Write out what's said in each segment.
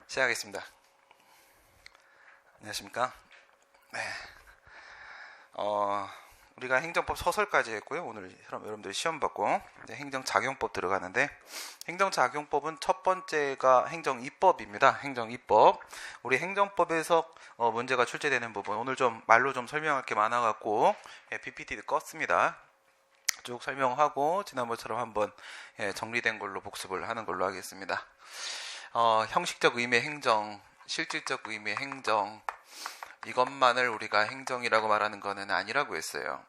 시작하겠습니다. 안녕하십니까? 네. 우리가 행정법 서설까지 했고요. 오늘 여러분들 시험 받고 이제 행정작용법 들어가는데, 행정작용법은 첫 번째가 행정입법입니다. 행정입법. 우리 행정법에서 문제가 출제되는 부분, 오늘 좀 말로 좀 설명할 게 많아갖고 PPT 껐습니다. 쭉 설명하고 지난번처럼 한번 정리된 걸로 복습을 하는 걸로 하겠습니다. 형식적 의미의 행정, 실질적 의미의 행정, 이것만을 우리가 행정이라고 말하는 것은 아니라고 했어요.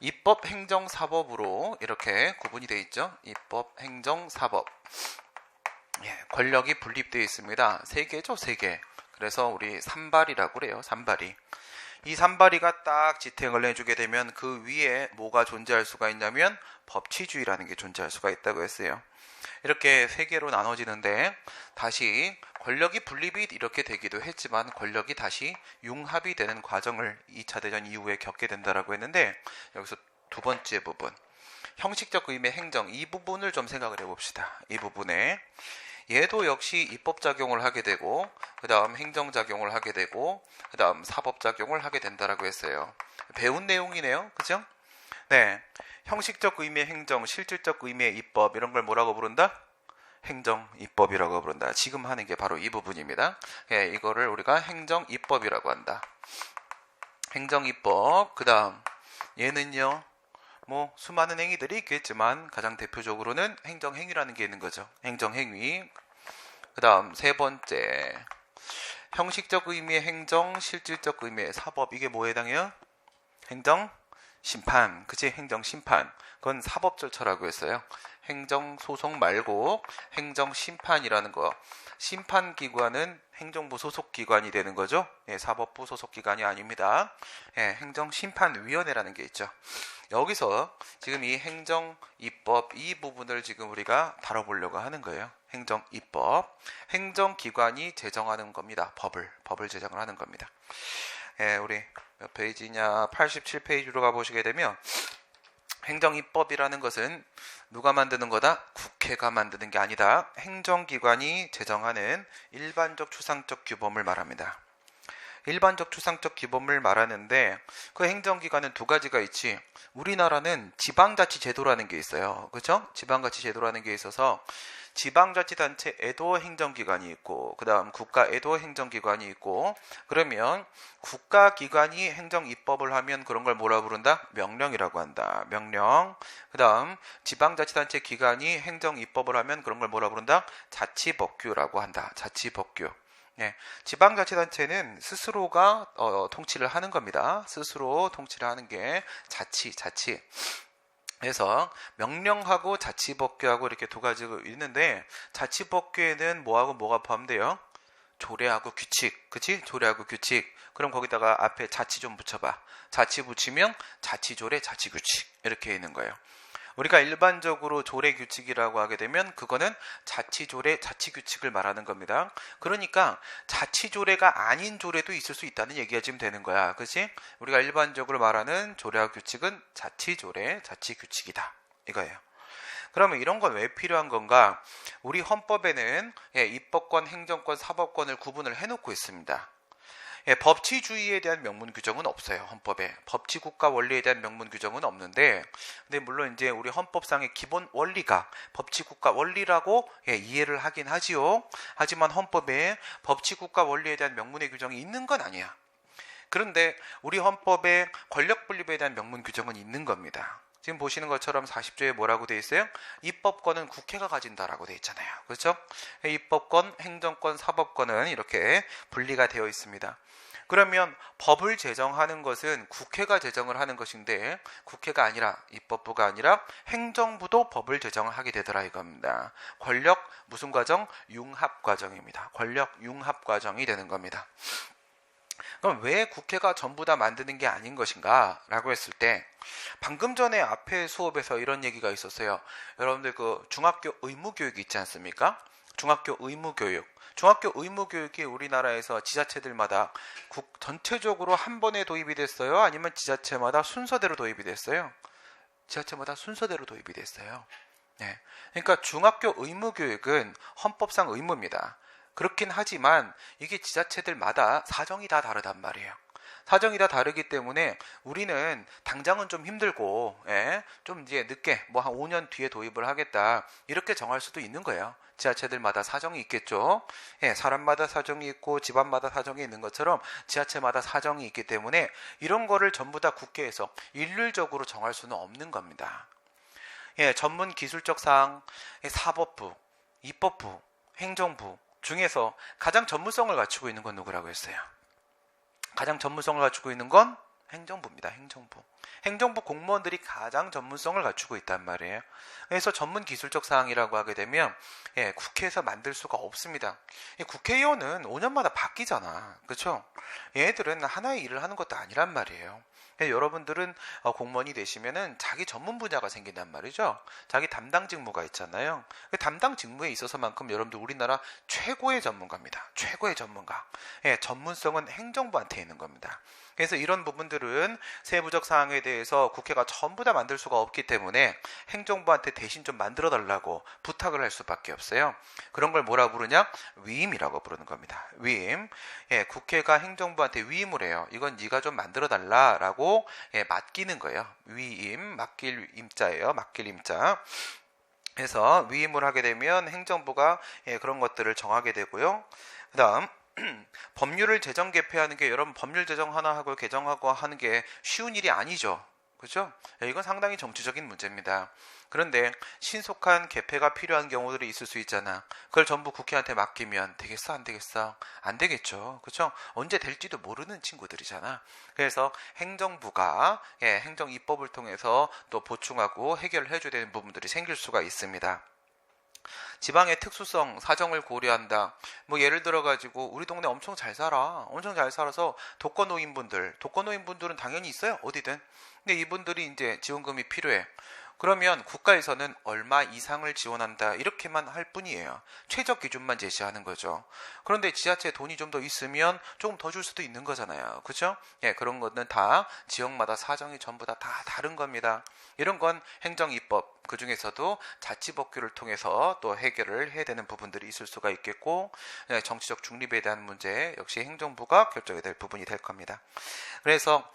입법, 행정, 사법으로 이렇게 구분이 되어 있죠. 입법, 행정, 사법. 권력이 분립되어 있습니다. 세 개죠, 세 개. 그래서 우리 삼발이라고 그래요. 삼발이. 이 삼발이가 딱 지탱을 해주게 되면 그 위에 뭐가 존재할 수가 있냐면 법치주의라는 게 존재할 수가 있다고 했어요. 이렇게 세 개로 나눠지는데, 다시 권력이 분립이 이렇게 되기도 했지만 권력이 다시 융합이 되는 과정을 2차 대전 이후에 겪게 된다라고 했는데, 여기서 두 번째 부분, 형식적 의미의 행정, 이 부분을 좀 생각을 해봅시다. 이 부분에 얘도 역시 입법작용을 하게 되고, 그 다음 행정작용을 하게 되고, 그 다음 사법작용을 하게 된다라고 했어요. 배운 내용이네요. 그죠? 네. 형식적 의미의 행정, 실질적 의미의 입법, 이런 걸 뭐라고 부른다? 행정입법이라고 부른다. 지금 하는 게 바로 이 부분입니다. 이거를 우리가 행정입법이라고 한다. 행정입법. 그 다음 얘는요, 뭐 수많은 행위들이 있겠지만 가장 대표적으로는 행정행위라는 게 있는 거죠. 행정행위. 그 다음 세 번째, 형식적 의미의 행정, 실질적 의미의 사법. 이게 뭐에 해당해요? 행정심판. 그치? 행정심판. 그건 사법 절차라고 했어요. 행정소송 말고 행정심판이라는 거. 심판기관은 행정부 소속기관이 되는 거죠. 사법부 소속기관이 아닙니다. 행정심판위원회라는 게 있죠. 여기서 지금 이 행정입법, 이 부분을 지금 우리가 다뤄보려고 하는 거예요. 행정입법. 행정기관이 제정하는 겁니다. 법을 제정을 하는 겁니다. 우리 몇 페이지냐? 87페이지로 가보시게 되면, 행정입법이라는 것은 누가 만드는 거다? 국회가 만드는 게 아니다. 행정기관이 제정하는 일반적 추상적 규범을 말합니다. 일반적 추상적 규범을 말하는데, 그 행정기관은 두 가지가 있지. 우리나라는 지방자치제도라는 게 있어요. 그렇죠? 지방자치제도라는 게 있어서 지방자치단체에도 행정기관이 있고, 그 다음 국가에도 행정기관이 있고, 그러면 국가기관이 행정입법을 하면 그런 걸 뭐라 부른다? 명령이라고 한다. 명령. 그 다음 지방자치단체 기관이 행정입법을 하면 그런 걸 뭐라 부른다? 자치법규라고 한다. 자치법규. 지방자치단체는 스스로가 통치를 하는 겁니다. 스스로 통치를 하는 게 자치. 그래서 명령하고 자치법규하고 이렇게 두 가지가 있는데, 자치법규에는 뭐하고 뭐가 포함돼요? 조례하고 규칙. 그치? 조례하고 규칙. 그럼 거기다가 앞에 자치 좀 붙여봐. 자치 붙이면 자치조례, 자치규칙. 이렇게 있는 거예요. 우리가 일반적으로 조례규칙이라고 하게 되면 그거는 자치조례, 자치규칙을 말하는 겁니다. 그러니까 자치조례가 아닌 조례도 있을 수 있다는 얘기가 지금 되는 거야. 그치? 우리가 일반적으로 말하는 조례와 규칙은 자치조례, 자치규칙이다. 이거예요. 그러면 이런 건 왜 필요한 건가? 우리 헌법에는 입법권, 행정권, 사법권을 구분을 해놓고 있습니다. 법치주의에 대한 명문 규정은 없어요. 헌법에 법치국가 원리에 대한 명문 규정은 없는데, 근데 물론 이제 우리 헌법상의 기본 원리가 법치국가 원리라고 이해를 하긴 하지요. 하지만 헌법에 법치국가 원리에 대한 명문의 규정이 있는 건 아니야. 그런데 우리 헌법에 권력 분립에 대한 명문 규정은 있는 겁니다. 지금 보시는 것처럼 40조에 뭐라고 돼 있어요? 입법권은 국회가 가진다라고 돼 있잖아요. 그렇죠? 입법권, 행정권, 사법권은 이렇게 분리가 되어 있습니다. 그러면 법을 제정하는 것은 국회가 제정을 하는 것인데, 국회가 아니라, 입법부가 아니라 행정부도 법을 제정을 하게 되더라 이겁니다. 권력 무슨 과정? 융합 과정입니다. 권력 융합 과정이 되는 겁니다. 그럼 왜 국회가 전부 다 만드는 게 아닌 것인가? 라고 했을 때, 방금 전에 앞에 수업에서 이런 얘기가 있었어요. 여러분들 그 중학교 의무교육이 있지 않습니까? 중학교 의무교육이 우리나라에서 지자체들마다 전체적으로 한 번에 도입이 됐어요? 아니면 지자체마다 순서대로 도입이 됐어요? 지자체마다 순서대로 도입이 됐어요. 그러니까 중학교 의무교육은 헌법상 의무입니다. 그렇긴 하지만 이게 지자체들마다 사정이 다 다르단 말이에요. 사정이 다 다르기 때문에 우리는 당장은 좀 힘들고, 좀 이제 늦게 뭐 한 5년 뒤에 도입을 하겠다 이렇게 정할 수도 있는 거예요. 지자체들마다 사정이 있겠죠. 사람마다 사정이 있고 집안마다 사정이 있는 것처럼 지자체마다 사정이 있기 때문에 이런 거를 전부 다 국회에서 일률적으로 정할 수는 없는 겁니다. 전문 기술적 사항, 사법부, 입법부, 행정부 중에서 가장 전문성을 갖추고 있는 건 누구라고 했어요? 가장 전문성을 갖추고 있는 건 행정부입니다. 행정부. 행정부 공무원들이 가장 전문성을 갖추고 있단 말이에요. 그래서 전문 기술적 사항이라고 하게 되면 국회에서 만들 수가 없습니다. 국회의원은 5년마다 바뀌잖아. 그렇죠? 얘네들은 하나의 일을 하는 것도 아니란 말이에요. 여러분들은 공무원이 되시면은 자기 전문 분야가 생긴단 말이죠. 자기 담당 직무가 있잖아요. 담당 직무에 있어서만큼 여러분들 우리나라 최고의 전문가입니다. 최고의 전문가. 전문성은 행정부한테 있는 겁니다. 그래서 이런 부분들은 세부적 사항에 대해서 국회가 전부 다 만들 수가 없기 때문에 행정부한테 대신 좀 만들어 달라고 부탁을 할 수밖에 없어요. 그런 걸 뭐라 부르냐? 위임이라고 부르는 겁니다. 위임. 국회가 행정부한테 위임을 해요. 이건 네가 좀 만들어 달라라고 맡기는 거예요. 위임, 맡길 임자예요. 맡길 임자. 그래서 위임을 하게 되면 행정부가 그런 것들을 정하게 되고요. 그다음 법률을 제정 개폐하는 게 여러분 법률 제정 하나 하고 개정하고 하는 게 쉬운 일이 아니죠. 그렇죠? 이건 상당히 정치적인 문제입니다. 그런데 신속한 개폐가 필요한 경우들이 있을 수 있잖아. 그걸 전부 국회한테 맡기면 되겠어? 안 되겠어? 안 되겠죠. 그렇죠? 언제 될지도 모르는 친구들이잖아. 그래서 행정부가 행정 입법을 통해서 또 보충하고 해결을 해줘야 되는 부분들이 생길 수가 있습니다. 지방의 특수성, 사정을 고려한다. 뭐 예를 들어 가지고 우리 동네 엄청 잘 살아. 엄청 잘 살아서 독거노인분들은 당연히 있어요. 어디든. 근데 이분들이 이제 지원금이 필요해. 그러면 국가에서는 얼마 이상을 지원한다 이렇게만 할 뿐이에요. 최저 기준만 제시하는 거죠. 그런데 지자체에 돈이 좀 더 있으면 조금 더 줄 수도 있는 거잖아요. 그렇죠? 그런 거는 다 지역마다 사정이 전부 다 다른 겁니다. 이런 건 행정입법, 그 중에서도 자치법규를 통해서 또 해결을 해야 되는 부분들이 있을 수가 있겠고, 정치적 중립에 대한 문제 역시 행정부가 결정이 될 부분이 될 겁니다. 그래서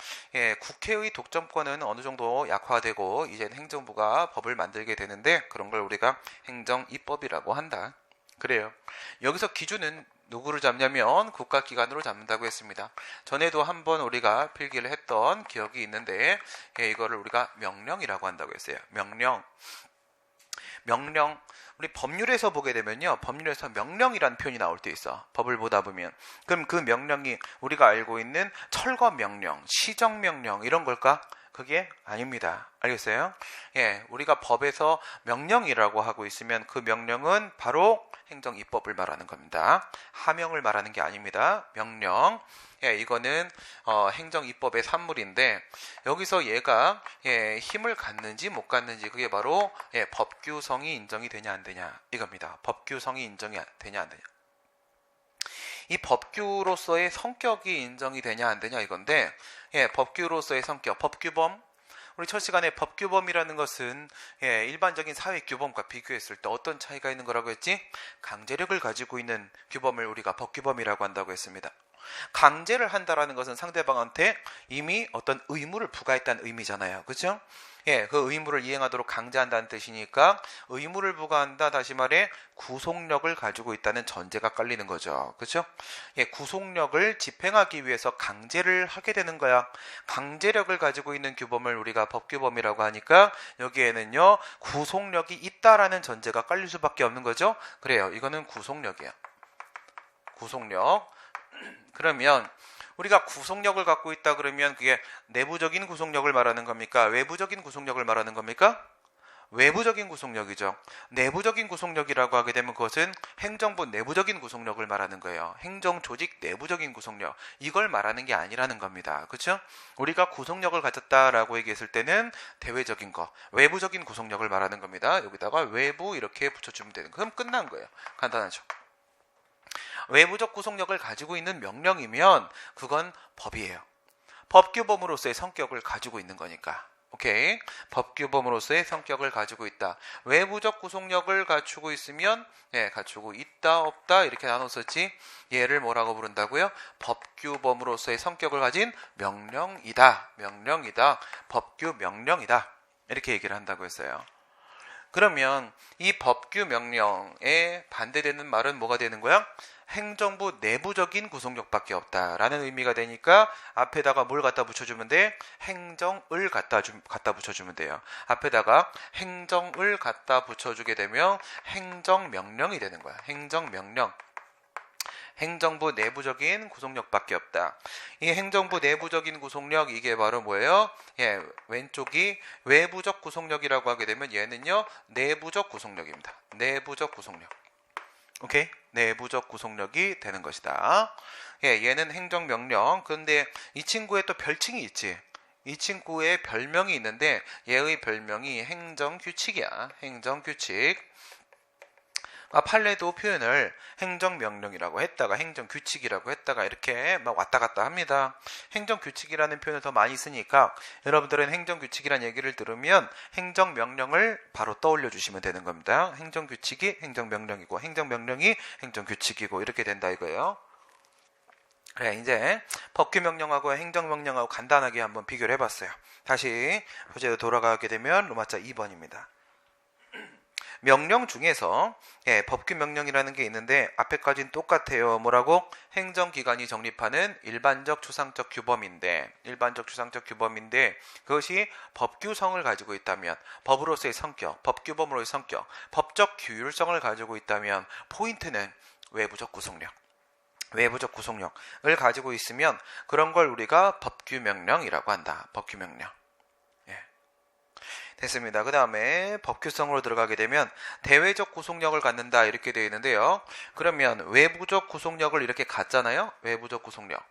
국회의 독점권은 어느 정도 약화되고 이제는 행정부가 법을 만들게 되는데 그런 걸 우리가 행정입법이라고 한다. 그래요. 여기서 기준은 누구를 잡냐면 국가기관으로 잡는다고 했습니다. 전에도 한번 우리가 필기를 했던 기억이 있는데 이거를 우리가 명령이라고 한다고 했어요. 명령. 우리 법률에서 보게 되면요. 법률에서 명령이라는 표현이 나올 때 있어. 법을 보다 보면. 그럼 그 명령이 우리가 알고 있는 철거명령, 시정명령 이런 걸까? 그게 아닙니다. 알겠어요? 우리가 법에서 명령이라고 하고 있으면 그 명령은 바로 행정입법을 말하는 겁니다. 하명을 말하는 게 아닙니다. 명령. 이거는 행정입법의 산물인데 여기서 얘가 힘을 갖는지 못 갖는지 그게 바로 법규성이 인정이 되냐 안 되냐 이겁니다. 법규성이 인정이 되냐 안 되냐. 이 법규로서의 성격이 인정이 되냐 안 되냐 이건데 법규로서의 성격, 법규범. 우리 첫 시간에 법규범이라는 것은 일반적인 사회규범과 비교했을 때 어떤 차이가 있는 거라고 했지? 강제력을 가지고 있는 규범을 우리가 법규범이라고 한다고 했습니다. 강제를 한다라는 것은 상대방한테 이미 어떤 의무를 부과했다는 의미잖아요. 그렇죠? 그 의무를 이행하도록 강제한다는 뜻이니까 의무를 부과한다, 다시 말해 구속력을 가지고 있다는 전제가 깔리는 거죠. 그렇죠? 구속력을 집행하기 위해서 강제를 하게 되는 거야. 강제력을 가지고 있는 규범을 우리가 법규범이라고 하니까 여기에는요 구속력이 있다라는 전제가 깔릴 수밖에 없는 거죠. 그래요. 이거는 구속력이에요. 구속력. 그러면 우리가 구속력을 갖고 있다 그러면 그게 내부적인 구속력을 말하는 겁니까? 외부적인 구속력을 말하는 겁니까? 외부적인 구속력이죠. 내부적인 구속력이라고 하게 되면 그것은 행정부 내부적인 구속력을 말하는 거예요. 행정조직 내부적인 구속력. 이걸 말하는 게 아니라는 겁니다. 그렇죠? 우리가 구속력을 가졌다라고 얘기했을 때는 대외적인 거, 외부적인 구속력을 말하는 겁니다. 여기다가 외부 이렇게 붙여주면 되는 거예요. 그럼 끝난 거예요. 간단하죠. 외부적 구속력을 가지고 있는 명령이면 그건 법이에요. 법규범으로서의 성격을 가지고 있는 거니까. 오케이. 법규범으로서의 성격을 가지고 있다. 외부적 구속력을 갖추고 있으면 갖추고 있다 없다 이렇게 나눴었지. 얘를 뭐라고 부른다고요? 법규범으로서의 성격을 가진 명령이다. 법규 명령이다. 이렇게 얘기를 한다고 했어요. 그러면 이 법규 명령에 반대되는 말은 뭐가 되는 거야? 행정부 내부적인 구속력밖에 없다라는 의미가 되니까 앞에다가 뭘 갖다 붙여주면 돼? 행정을 갖다 붙여주면 돼요. 앞에다가 행정을 갖다 붙여주게 되면 행정명령이 되는 거야. 행정명령. 행정부 내부적인 구속력밖에 없다. 이 행정부 내부적인 구속력 이게 바로 뭐예요? 왼쪽이 외부적 구속력이라고 하게 되면 얘는요 내부적 구속력입니다. 내부적 구속력. 오케이? 내부적 구속력이 되는 것이다. 얘는 행정명령. 근데 이 친구의 또 별칭이 있지. 이 친구의 별명이 있는데 얘의 별명이 행정규칙이야. 행정규칙. 판례도 표현을 행정명령이라고 했다가 행정규칙이라고 했다가 이렇게 막 왔다 갔다 합니다. 행정규칙이라는 표현을 더 많이 쓰니까 여러분들은 행정규칙이라는 얘기를 들으면 행정명령을 바로 떠올려 주시면 되는 겁니다. 행정규칙이 행정명령이고 행정명령이 행정규칙이고 이렇게 된다 이거예요. 그래, 이제 법규명령하고 행정명령하고 간단하게 한번 비교를 해봤어요. 다시 소재로 돌아가게 되면 로마자 2번입니다. 명령 중에서 법규명령이라는 게 있는데 앞에까지는 똑같아요. 뭐라고? 행정기관이 정립하는 일반적 추상적 규범인데 그것이 법규성을 가지고 있다면 법으로서의 성격, 법규범으로의 성격, 법적 규율성을 가지고 있다면 포인트는 외부적 구속력을 가지고 있으면 그런 걸 우리가 법규명령이라고 한다. 법규명령. 됐습니다. 그 다음에 법규성으로 들어가게 되면 대외적 구속력을 갖는다 이렇게 되어 있는데요. 그러면 외부적 구속력을 이렇게 갖잖아요. 외부적 구속력.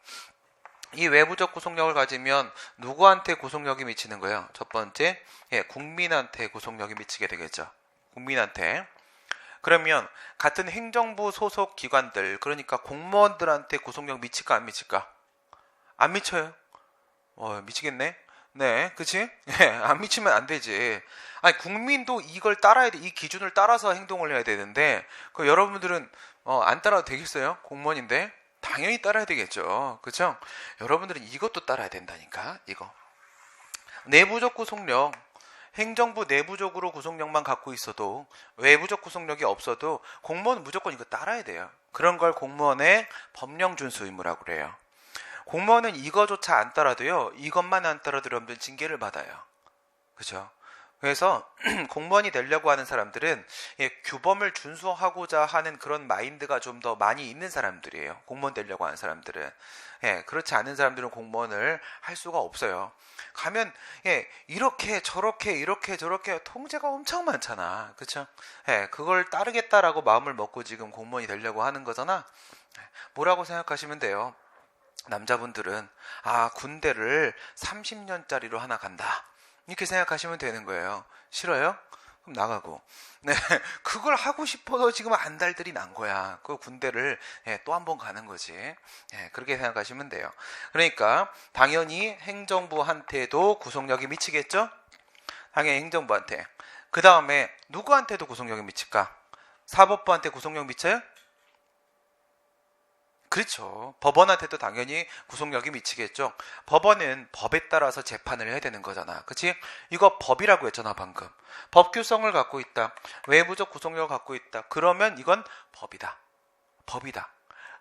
이 외부적 구속력을 가지면 누구한테 구속력이 미치는 거예요? 첫 번째, 국민한테 구속력이 미치게 되겠죠. 국민한테. 그러면 같은 행정부 소속 기관들, 그러니까 공무원들한테 구속력 미칠까 안 미칠까? 안 미쳐요. 미치겠네. 네, 그치? 안 미치면 안 되지. 아니, 국민도 이걸 따라야 돼. 이 기준을 따라서 행동을 해야 되는데, 여러분들은, 안 따라도 되겠어요? 공무원인데? 당연히 따라야 되겠죠. 그쵸? 여러분들은 이것도 따라야 된다니까, 이거. 내부적 구속력. 행정부 내부적으로 구속력만 갖고 있어도, 외부적 구속력이 없어도, 공무원은 무조건 이거 따라야 돼요. 그런 걸 공무원의 법령 준수 의무라고 그래요. 공무원은 이거조차 안 따라도요. 이것만 안 따라도 여러분들 징계를 받아요. 그죠? 그래서 공무원이 되려고 하는 사람들은 규범을 준수하고자 하는 그런 마인드가 좀 더 많이 있는 사람들이에요. 공무원 되려고 하는 사람들은. 그렇지 않은 사람들은 공무원을 할 수가 없어요. 가면 이렇게 저렇게 이렇게 저렇게 통제가 엄청 많잖아. 그렇죠? 그걸 따르겠다라고 마음을 먹고 지금 공무원이 되려고 하는 거잖아. 뭐라고 생각하시면 돼요. 남자분들은 군대를 30년짜리로 하나 간다 이렇게 생각하시면 되는 거예요. 싫어요? 그럼 나가고. 네, 그걸 하고 싶어서 지금 안달들이 난 거야. 그 군대를 또 한 번 가는 거지. 그렇게 생각하시면 돼요. 그러니까 당연히 행정부한테도 구속력이 미치겠죠? 당연히 행정부한테. 그 다음에 누구한테도 구속력이 미칠까? 사법부한테 구속력 미쳐요? 그렇죠. 법원한테도 당연히 구속력이 미치겠죠. 법원은 법에 따라서 재판을 해야 되는 거잖아. 그치? 이거 법이라고 했잖아, 방금. 법규성을 갖고 있다. 외부적 구속력을 갖고 있다. 그러면 이건 법이다.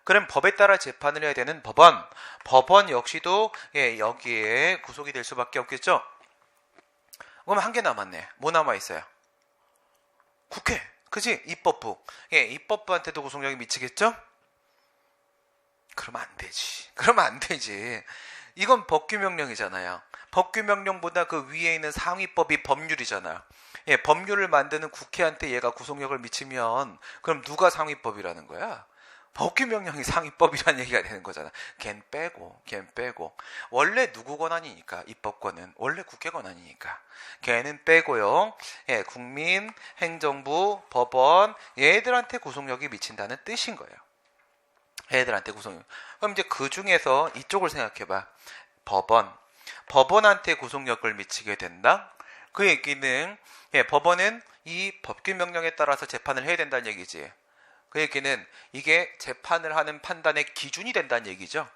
그럼 법에 따라 재판을 해야 되는 법원. 법원 역시도 여기에 구속이 될 수밖에 없겠죠. 그럼 한 개 남았네. 뭐 남아있어요? 국회. 그치? 입법부. 입법부한테도 구속력이 미치겠죠? 그러면 안 되지. 이건 법규명령이잖아요. 법규명령보다 그 위에 있는 상위법이 법률이잖아요. 법률을 만드는 국회한테 얘가 구속력을 미치면 그럼 누가 상위법이라는 거야? 법규명령이 상위법이라는 얘기가 되는 거잖아. 걘 빼고. 원래 누구 권한이니까, 입법권은. 원래 국회 권한이니까. 걔는 빼고요. 국민, 행정부, 법원, 얘들한테 구속력이 미친다는 뜻인 거예요. 애들한테 구속력. 그럼 이제 그 중에서 이쪽을 생각해봐. 법원. 법원한테 구속력을 미치게 된다. 그 얘기는 법원은 이 법규 명령에 따라서 재판을 해야 된다는 얘기지. 그 얘기는 이게 재판을 하는 판단의 기준이 된다는 얘기죠.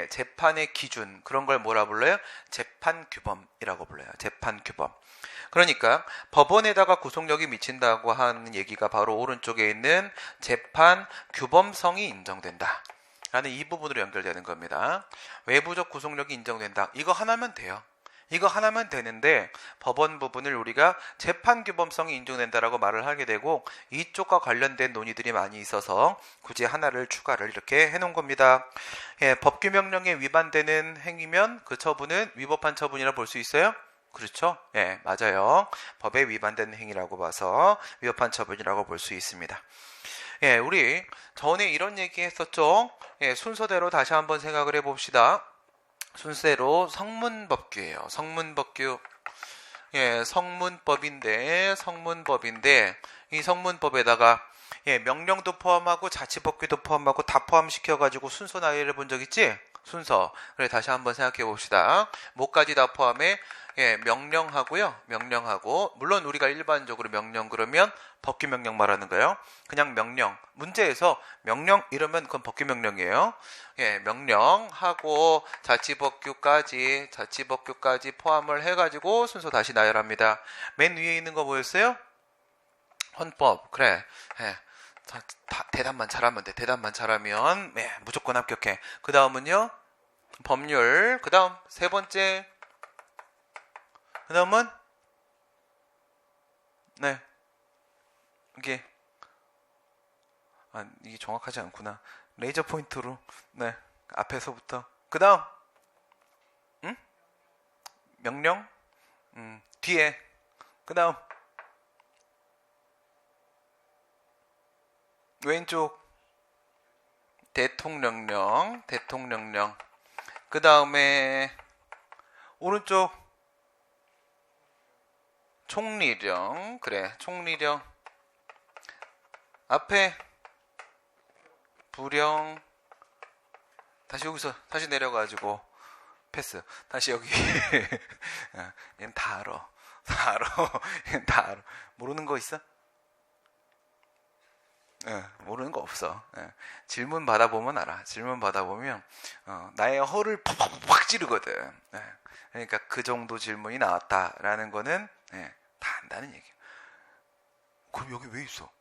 재판의 기준, 그런 걸 뭐라 불러요? 재판규범이라고 불러요. 재판규범. 그러니까 법원에다가 구속력이 미친다고 하는 얘기가 바로 오른쪽에 있는 재판규범성이 인정된다 라는 이 부분으로 연결되는 겁니다. 외부적 구속력이 인정된다. 이거 하나면 돼요. 이거 하나면 되는데 법원 부분을 우리가 재판규범성이 인정된다라고 말을 하게 되고 이쪽과 관련된 논의들이 많이 있어서 굳이 하나를 추가를 이렇게 해놓은 겁니다. 법규명령에 위반되는 행위면 그 처분은 위법한 처분이라 볼 수 있어요? 그렇죠? 맞아요. 법에 위반된 행위라고 봐서 위법한 처분이라고 볼 수 있습니다. 우리 전에 이런 얘기 했었죠? 순서대로 다시 한번 생각을 해봅시다. 순서대로 성문법규예요. 성문법규. 성문법인데 이 성문법에다가 명령도 포함하고 자치법규도 포함하고 다 포함시켜가지고 순서 나열해 본 적 있지? 순서. 그래, 다시 한번 생각해 봅시다. 뭐까지 다 포함해? 명령하고요. 명령하고, 물론 우리가 일반적으로 명령 그러면 법규명령 말하는 거예요. 그냥 명령. 문제에서 명령 이러면 그건 법규명령이에요. 명령하고 자치법규까지 포함을 해가지고 순서 다시 나열합니다. 맨 위에 있는 거 뭐였어요? 헌법. 그래. 대답만 잘하면 돼. 대답만 잘하면 무조건 합격해. 그 다음은요? 법률. 그 다음 세 번째. 그 다음은 이게 정확하지 않구나. 레이저 포인트로 앞에서부터. 그 다음 명령. 뒤에. 그 다음 왼쪽 대통령령. 그 다음에 오른쪽 총리령. 그래, 총리령. 앞에 부령. 다시 여기서 다시 내려가지고 패스. 다시 여기. 얘는 다 알아. 얘는 다 알아. 모르는 거 있어? 모르는 거 없어. 질문 받아보면 알아. 질문 받아보면 나의 허를 팍팍팍 찌르거든. 그러니까 그 정도 질문이 나왔다라는 거는 다 안다는 얘기야. 그럼 여기 왜 있어?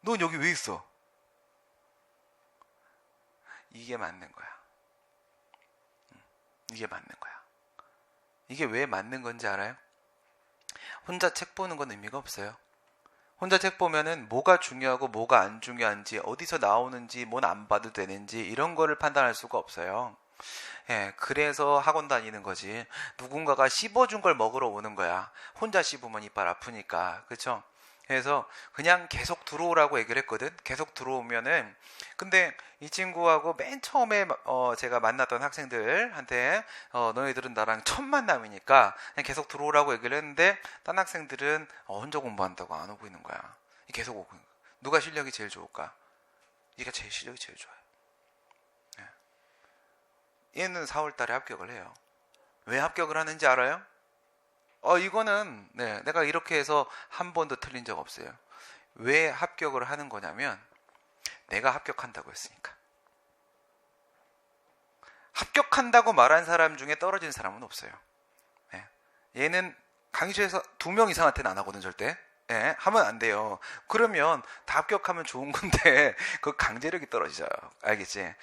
넌 여기 왜 있어? 이게 맞는 거야. 이게 맞는 거야. 이게 왜 맞는 건지 알아요? 혼자 책 보는 건 의미가 없어요. 혼자 책 보면은 뭐가 중요하고 뭐가 안 중요한지, 어디서 나오는지, 뭔 안 봐도 되는지 이런 거를 판단할 수가 없어요. 그래서 학원 다니는 거지. 누군가가 씹어준 걸 먹으러 오는 거야. 혼자 씹으면 이빨 아프니까. 그쵸? 그래서 그냥 계속 들어오라고 얘기를 했거든. 계속 들어오면은, 근데 이 친구하고 맨 처음에 제가 만났던 학생들한테 너희들은 나랑 첫 만남이니까 그냥 계속 들어오라고 얘기를 했는데, 딴 학생들은 혼자 공부한다고 안 오고 있는 거야. 계속 오고 있는 거야. 누가 실력이 제일 좋을까? 얘가 제일 실력이 제일 좋아요. 얘는 4월 달에 합격을 해요. 왜 합격을 하는지 알아요? 이거는 내가 이렇게 해서 한 번도 틀린 적 없어요. 왜 합격을 하는 거냐면 내가 합격한다고 했으니까. 합격한다고 말한 사람 중에 떨어진 사람은 없어요. 얘는 강의실에서 2명 이상한테는 안 하거든, 절대. 하면 안 돼요. 그러면 다 합격하면 좋은 건데 그 강제력이 떨어지죠. 알겠지?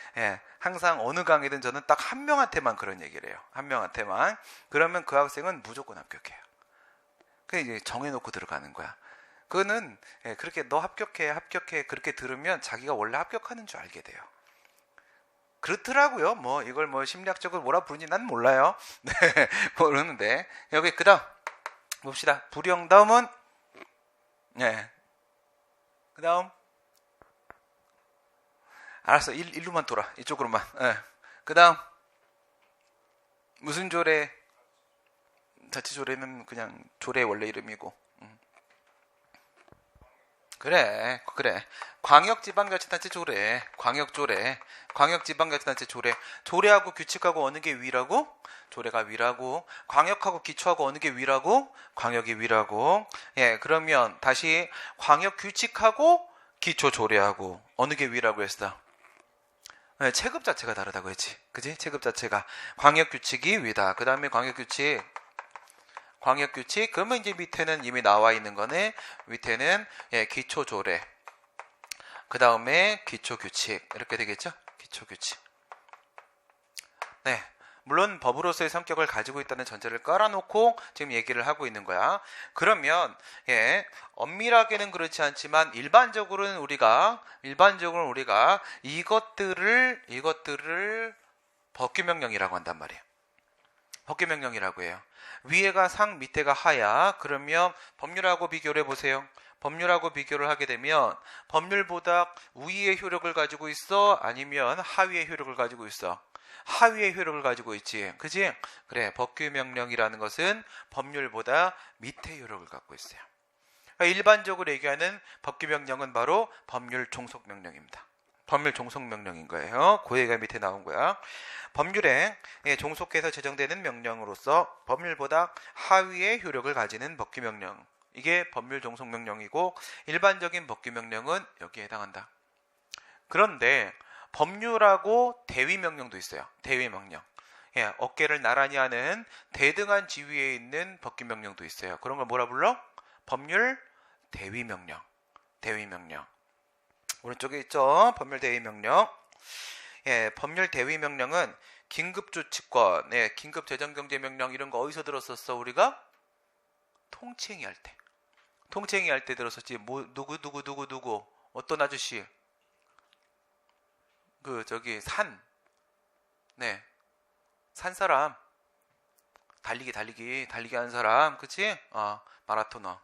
항상 어느 강의든 저는 딱 한 명한테만 그런 얘기를 해요. 한 명한테만. 그러면 그 학생은 무조건 합격해요. 그게 이제 정해놓고 들어가는 거야. 그거는 그렇게 너 합격해 그렇게 들으면 자기가 원래 합격하는 줄 알게 돼요. 그렇더라고요. 뭐 이걸 뭐 심리학적으로 뭐라 부르는지 난 몰라요. 모르는데 여기 그다음 봅시다. 불용. 다음은 그 다음 알았어. 일로만 돌아. 이쪽으로만. 그 다음 무슨 조례? 자치조례는 그냥 조례의 원래 이름이고. 그래, 그래. 광역지방자치단체 조례, 광역조례, 광역지방자치단체 조례. 조례하고 규칙하고 어느 게 위라고? 조례가 위라고. 광역하고 기초하고 어느 게 위라고? 광역이 위라고. 예, 그러면 다시 광역규칙하고 기초조례하고 어느 게 위라고 했어? 네, 체급 자체가 다르다고 했지. 그지? 체급 자체가. 광역규칙이 위다. 그 다음에 광역규칙. 그러면 이제 밑에는 이미 나와 있는 거네. 밑에는 예, 기초조례. 그 다음에 기초규칙. 이렇게 되겠죠? 기초규칙. 네. 물론 법으로서의 성격을 가지고 있다는 전제를 깔아놓고 지금 얘기를 하고 있는 거야. 그러면 예, 엄밀하게는 그렇지 않지만 일반적으로는 우리가 이것들을 법규명령이라고 한단 말이에요. 법규명령이라고 해요. 위에가 상, 밑에가 하야. 그러면 법률하고 비교를 해보세요. 법률하고 비교를 하게 되면 법률보다 위의 효력을 가지고 있어? 아니면 하위의 효력을 가지고 있어? 하위의 효력을 가지고 있지. 그지? 그래, 법규명령이라는 것은 법률보다 밑의 효력을 갖고 있어요. 그러니까 일반적으로 얘기하는 법규명령은 바로 법률 종속명령입니다. 법률 종속명령인 거예요. 그 얘기가 밑에 나온 거야. 법률에 종속해서 제정되는 명령으로서 법률보다 하위의 효력을 가지는 법규명령. 이게 법률 종속명령이고 일반적인 법규명령은 여기에 해당한다. 그런데 법률하고 대위명령도 있어요. 대위명령. 예, 어깨를 나란히 하는 대등한 지위에 있는 법규명령도 있어요. 그런 걸 뭐라 불러? 법률 대위명령. 대위명령. 오른쪽에 있죠. 법률 대위명령. 예, 법률 대위명령은 긴급조치권, 예, 긴급재정경제명령 이런 거 어디서 들었었어 우리가? 통치행위 할 때. 통치행위 할 때 들었었지. 누구 어떤 아저씨? 산 사람. 달리기 하는 사람. 그치? 마라토너.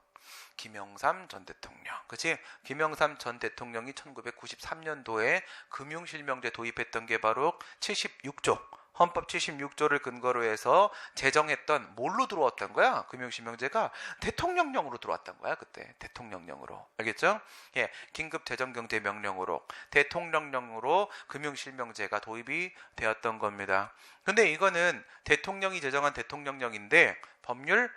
김영삼 전 대통령. 그치? 김영삼 전 대통령이 1993년도에 금융실명제 도입했던 게 바로 76조. 헌법 76조를 근거로 해서 제정했던 뭘로 들어왔던 거야? 금융실명제가 대통령령으로 들어왔던 거야. 그때 대통령령으로. 알겠죠? 예, 긴급재정경제명령으로 대통령령으로 금융실명제가 도입이 되었던 겁니다. 근데 이거는 대통령이 제정한 대통령령인데 법률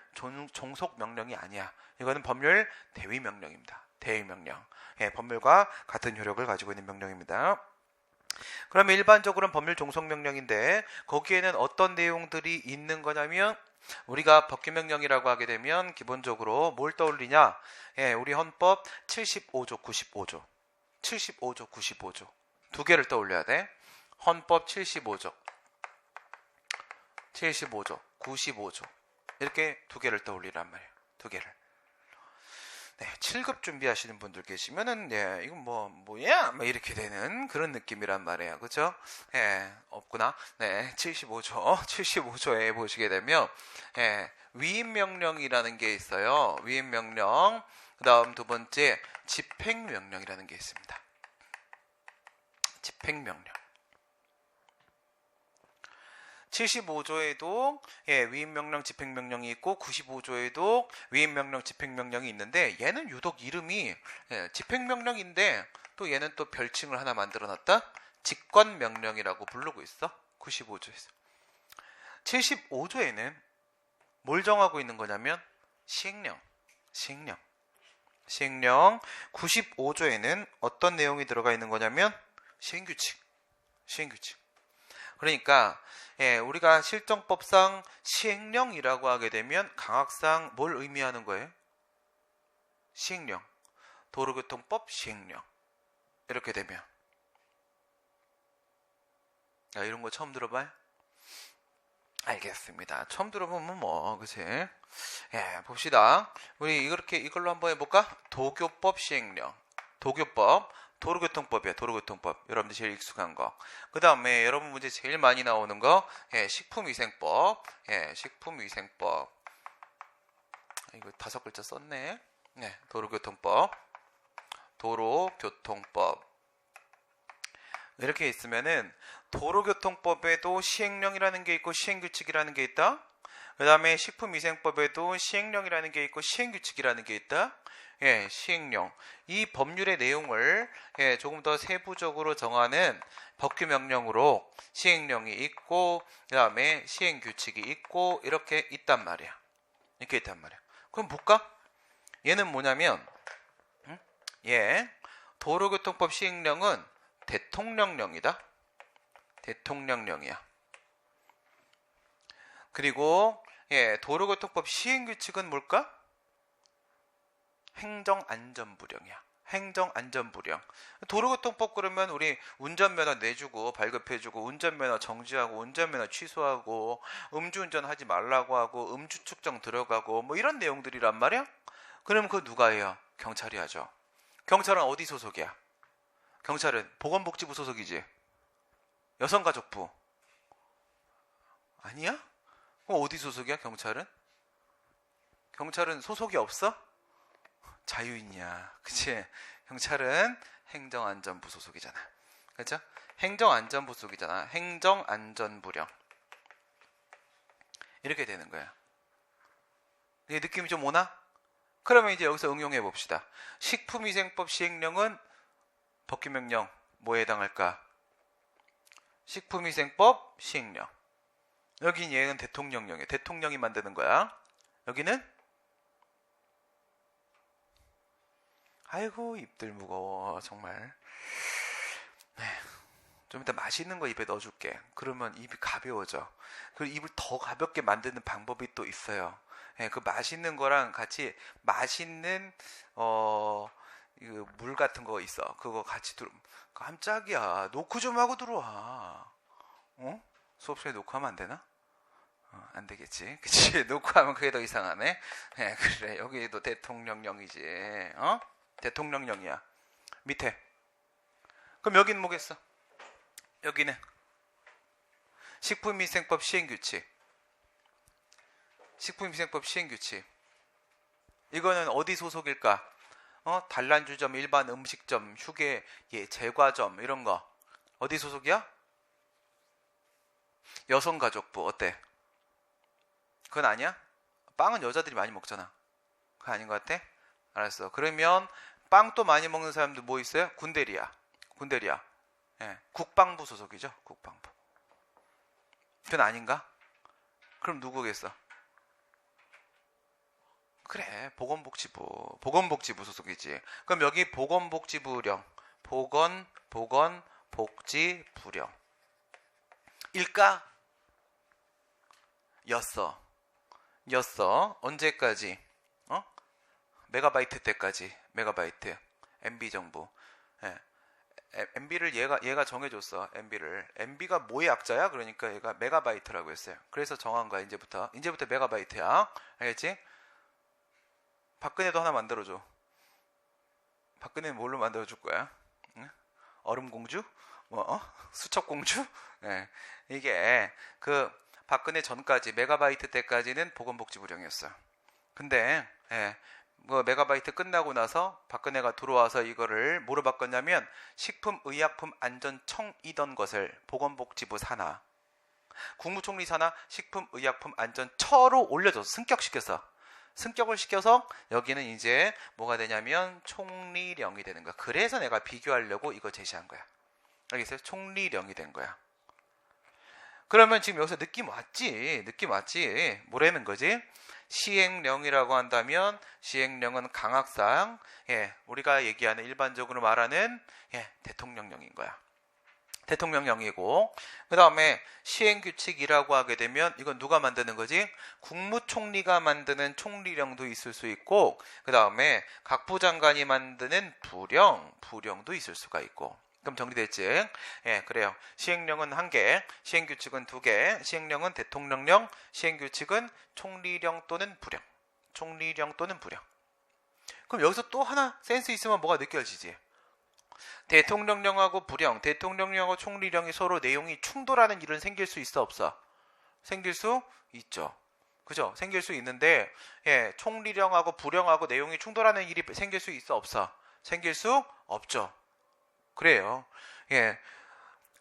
종속명령이 아니야. 이거는 법률 대위명령입니다. 대위명령. 예, 법률과 같은 효력을 가지고 있는 명령입니다. 그러면 일반적으로는 법률 종속명령인데 거기에는 어떤 내용들이 있는 거냐면 우리가 법규명령이라고 하게 되면 기본적으로 뭘 떠올리냐? 예, 우리 헌법 75조, 95조. 75조, 95조. 두 개를 떠올려야 돼. 헌법 75조, 95조. 이렇게 두 개를 떠올리란 말이에요. 두 개를. 네, 7급 준비하시는 분들 계시면은, 예, 이건 뭐야? 이렇게 되는 그런 느낌이란 말이에요. 그죠? 예, 없구나. 네, 75조에 보시게 되면, 예, 위임명령이라는 게 있어요. 위임명령. 그 다음 두 번째, 집행명령이라는 게 있습니다. 집행명령. 75조에도 위임명령, 집행명령이 있고 95조에도 위임명령, 집행명령이 있는데 얘는 유독 이름이 집행명령인데 또 얘는 또 별칭을 하나 만들어놨다. 직권명령이라고 부르고 있어. 95조에서. 75조에는 뭘 정하고 있는 거냐면 시행령. 95조에는 어떤 내용이 들어가 있는 거냐면 시행규칙. 그러니까 우리가 실정법상 시행령이라고 하게 되면 강학상 뭘 의미하는 거예요? 시행령. 도로교통법 시행령. 이렇게 되면 이런 거 처음 들어봐요? 알겠습니다. 처음 들어보면 그치? 예, 봅시다. 우리 이걸로 한번 해볼까? 도교법 시행령. 도교법. 도로교통법이야. 도로교통법. 여러분들 제일 익숙한 거. 그 다음에 여러분 문제 제일 많이 나오는 거 식품위생법. 식품위생법. 이거 5글자 썼네. 네, 도로교통법. 이렇게 있으면은 도로교통법에도 시행령이라는 게 있고 시행규칙이라는 게 있다. 그 다음에 식품위생법에도 시행령이라는 게 있고 시행규칙이라는 게 있다. 시행령. 이 법률의 내용을 조금 더 세부적으로 정하는 법규명령으로 시행령이 있고 그 다음에 시행규칙이 있고 이렇게 있단 말이야. 이렇게 있단 말이야. 그럼 볼까? 얘는 뭐냐면 도로교통법 시행령은 대통령령이다. 대통령령이야. 그리고 도로교통법 시행규칙은 뭘까? 행정안전부령이야. 행정안전부령. 도로교통법 그러면 우리 운전면허 내주고 발급해주고 운전면허 정지하고 운전면허 취소하고 음주운전 하지 말라고 하고 음주 측정 들어가고 뭐 이런 내용들이란 말이야. 그럼 그거 누가 해요? 경찰이 하죠. 경찰은 어디 소속이야? 경찰은 보건복지부 소속이지. 여성가족부 아니야? 그럼 어디 소속이야? 경찰은? 경찰은 소속이 없어? 자유인이야. 그치? 경찰은 행정안전부 소속이잖아. 그렇죠? 행정안전부 소속이잖아. 행정안전부령. 이렇게 되는 거야. 이게 느낌이 좀 오나? 그러면 이제 여기서 응용해 봅시다. 식품위생법 시행령은 법규명령 뭐에 해당할까? 식품위생법 시행령. 여긴 얘는 대통령령이야. 대통령이 만드는 거야. 여기는 아이고 입들 무거워 정말. 좀 이따 맛있는 거 입에 넣어줄게. 그러면 입이 가벼워져. 그리고 입을 더 가볍게 만드는 방법이 또 있어요. 그 맛있는 거랑 같이 맛있는 물 같은 거 있어. 그거 같이 깜짝이야. 노크 좀 하고 들어와. 수업 시간에 노크하면 안 되나? 안 되겠지. 그치? 노크하면 그게 더 이상하네. 그래. 여기도 대통령령이지. 대통령령이야. 밑에. 그럼 여기는 뭐겠어? 여기는 식품위생법 시행규칙. 식품위생법 시행규칙. 이거는 어디 소속일까? 단란주점, 일반 음식점, 휴게, 제과점 이런 거 어디 소속이야? 여성가족부. 어때? 그건 아니야? 빵은 여자들이 많이 먹잖아. 그거 아닌 것 같아? 알았어. 그러면 빵 또 많이 먹는 사람들 뭐 있어요? 군대리야. 군대리야. 국방부 소속이죠. 국방부. 그건 아닌가? 그럼 누구겠어? 그래, 보건복지부. 보건복지부 소속이지. 그럼 여기 보건복지부령. 보건복지부령. 일까? 였어. 언제까지? 메가바이트 때까지. 메가바이트. MB 정보. MB를 얘가 정해줬어. MB가 뭐의 약자야? 그러니까 얘가 메가바이트라고 했어요. 그래서 정한 거야. 이제부터 메가바이트야. 알겠지? 박근혜도 하나 만들어줘. 박근혜는 뭘로 만들어줄 거야? 응? 얼음공주? 수첩공주? 이게 그 박근혜 전까지 메가바이트 때까지는 보건복지부령이었어. 근데 메가바이트 끝나고 나서 박근혜가 들어와서 이거를 뭐로 바꿨냐면 식품의약품안전청이던 것을 보건복지부 산하, 국무총리 산하 식품의약품안전처로 올려줘서 승격을 시켜서 여기는 이제 뭐가 되냐면 총리령이 되는 거야. 그래서 내가 비교하려고 이거 제시한 거야. 알겠어요? 총리령이 된 거야. 그러면 지금 여기서 느낌 왔지? 뭐라는 거지? 시행령이라고 한다면 시행령은 강학상 우리가 얘기하는 일반적으로 말하는 대통령령인 거야. 대통령령이고 그 다음에 시행규칙이라고 하게 되면 이건 누가 만드는 거지? 국무총리가 만드는 총리령도 있을 수 있고 그 다음에 각 부장관이 만드는 부령도 있을 수가 있고. 그럼 정리됐지? 그래요. 시행령은 1개, 시행규칙은 2개, 시행령은 대통령령, 시행규칙은 총리령 또는 부령. 그럼 여기서 또 하나 센스 있으면 뭐가 느껴지지? 대통령령하고 부령, 대통령령하고 총리령이 서로 내용이 충돌하는 일은 생길 수 있어, 없어? 생길 수 있죠. 그죠? 생길 수 있는데 총리령하고 부령하고 내용이 충돌하는 일이 생길 수 있어, 없어? 생길 수 없죠. 그래요.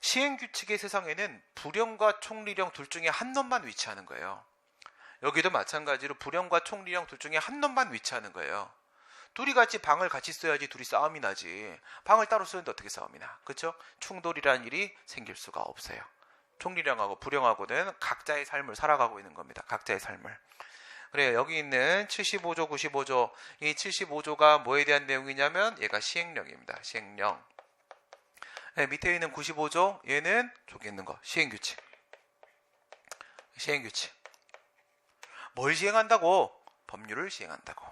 시행규칙의 세상에는 부령과 총리령 둘 중에 한 놈만 위치하는 거예요. 여기도 마찬가지로 부령과 총리령 둘 중에 한 놈만 위치하는 거예요. 둘이 같이 방을 같이 써야지 둘이 싸움이 나지. 방을 따로 쓰는데 어떻게 싸움이 나? 그렇죠? 충돌이라는 일이 생길 수가 없어요. 총리령하고 부령하고는 각자의 삶을 살아가고 있는 겁니다. 각자의 삶을. 그래요. 여기 있는 75조, 95조. 이 75조가 뭐에 대한 내용이냐면 얘가 시행령입니다. 시행령. 네, 밑에 있는 95조 얘는 저기 있는 거 시행규칙. 시행규칙. 뭘 시행한다고? 법률을 시행한다고.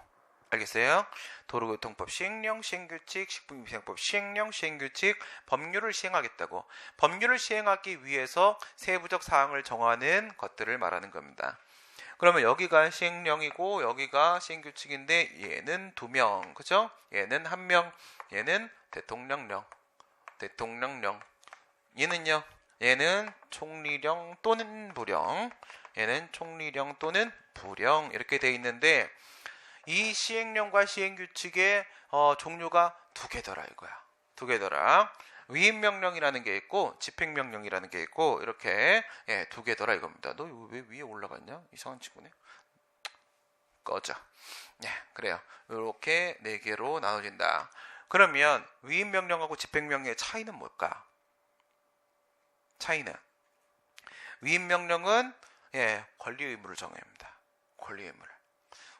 알겠어요? 도로교통법 시행령, 시행규칙, 식품위생법 시행령, 시행규칙, 법률을 시행하겠다고. 법률을 시행하기 위해서 세부적 사항을 정하는 것들을 말하는 겁니다. 그러면 여기가 시행령이고 여기가 시행규칙인데 얘는 2명, 그죠? 얘는 1명, 얘는 대통령령, 대통령령. 얘는요? 얘는 총리령 또는 부령, 얘는 총리령 또는 부령 이렇게 돼 있는데 이 시행령과 시행규칙의 종류가 2개더라 이거야. 2개더라. 위임명령이라는 게 있고 집행명령이라는 게 있고 이렇게 2개더라 이겁니다. 너 왜 위에 올라갔냐? 이상한 친구네. 꺼져. 그래요. 이렇게 4개로 나눠진다. 그러면 위임명령하고 집행명령의 차이는 뭘까? 차이는 위임명령은 권리 의무를 정합니다. 권리 의무를.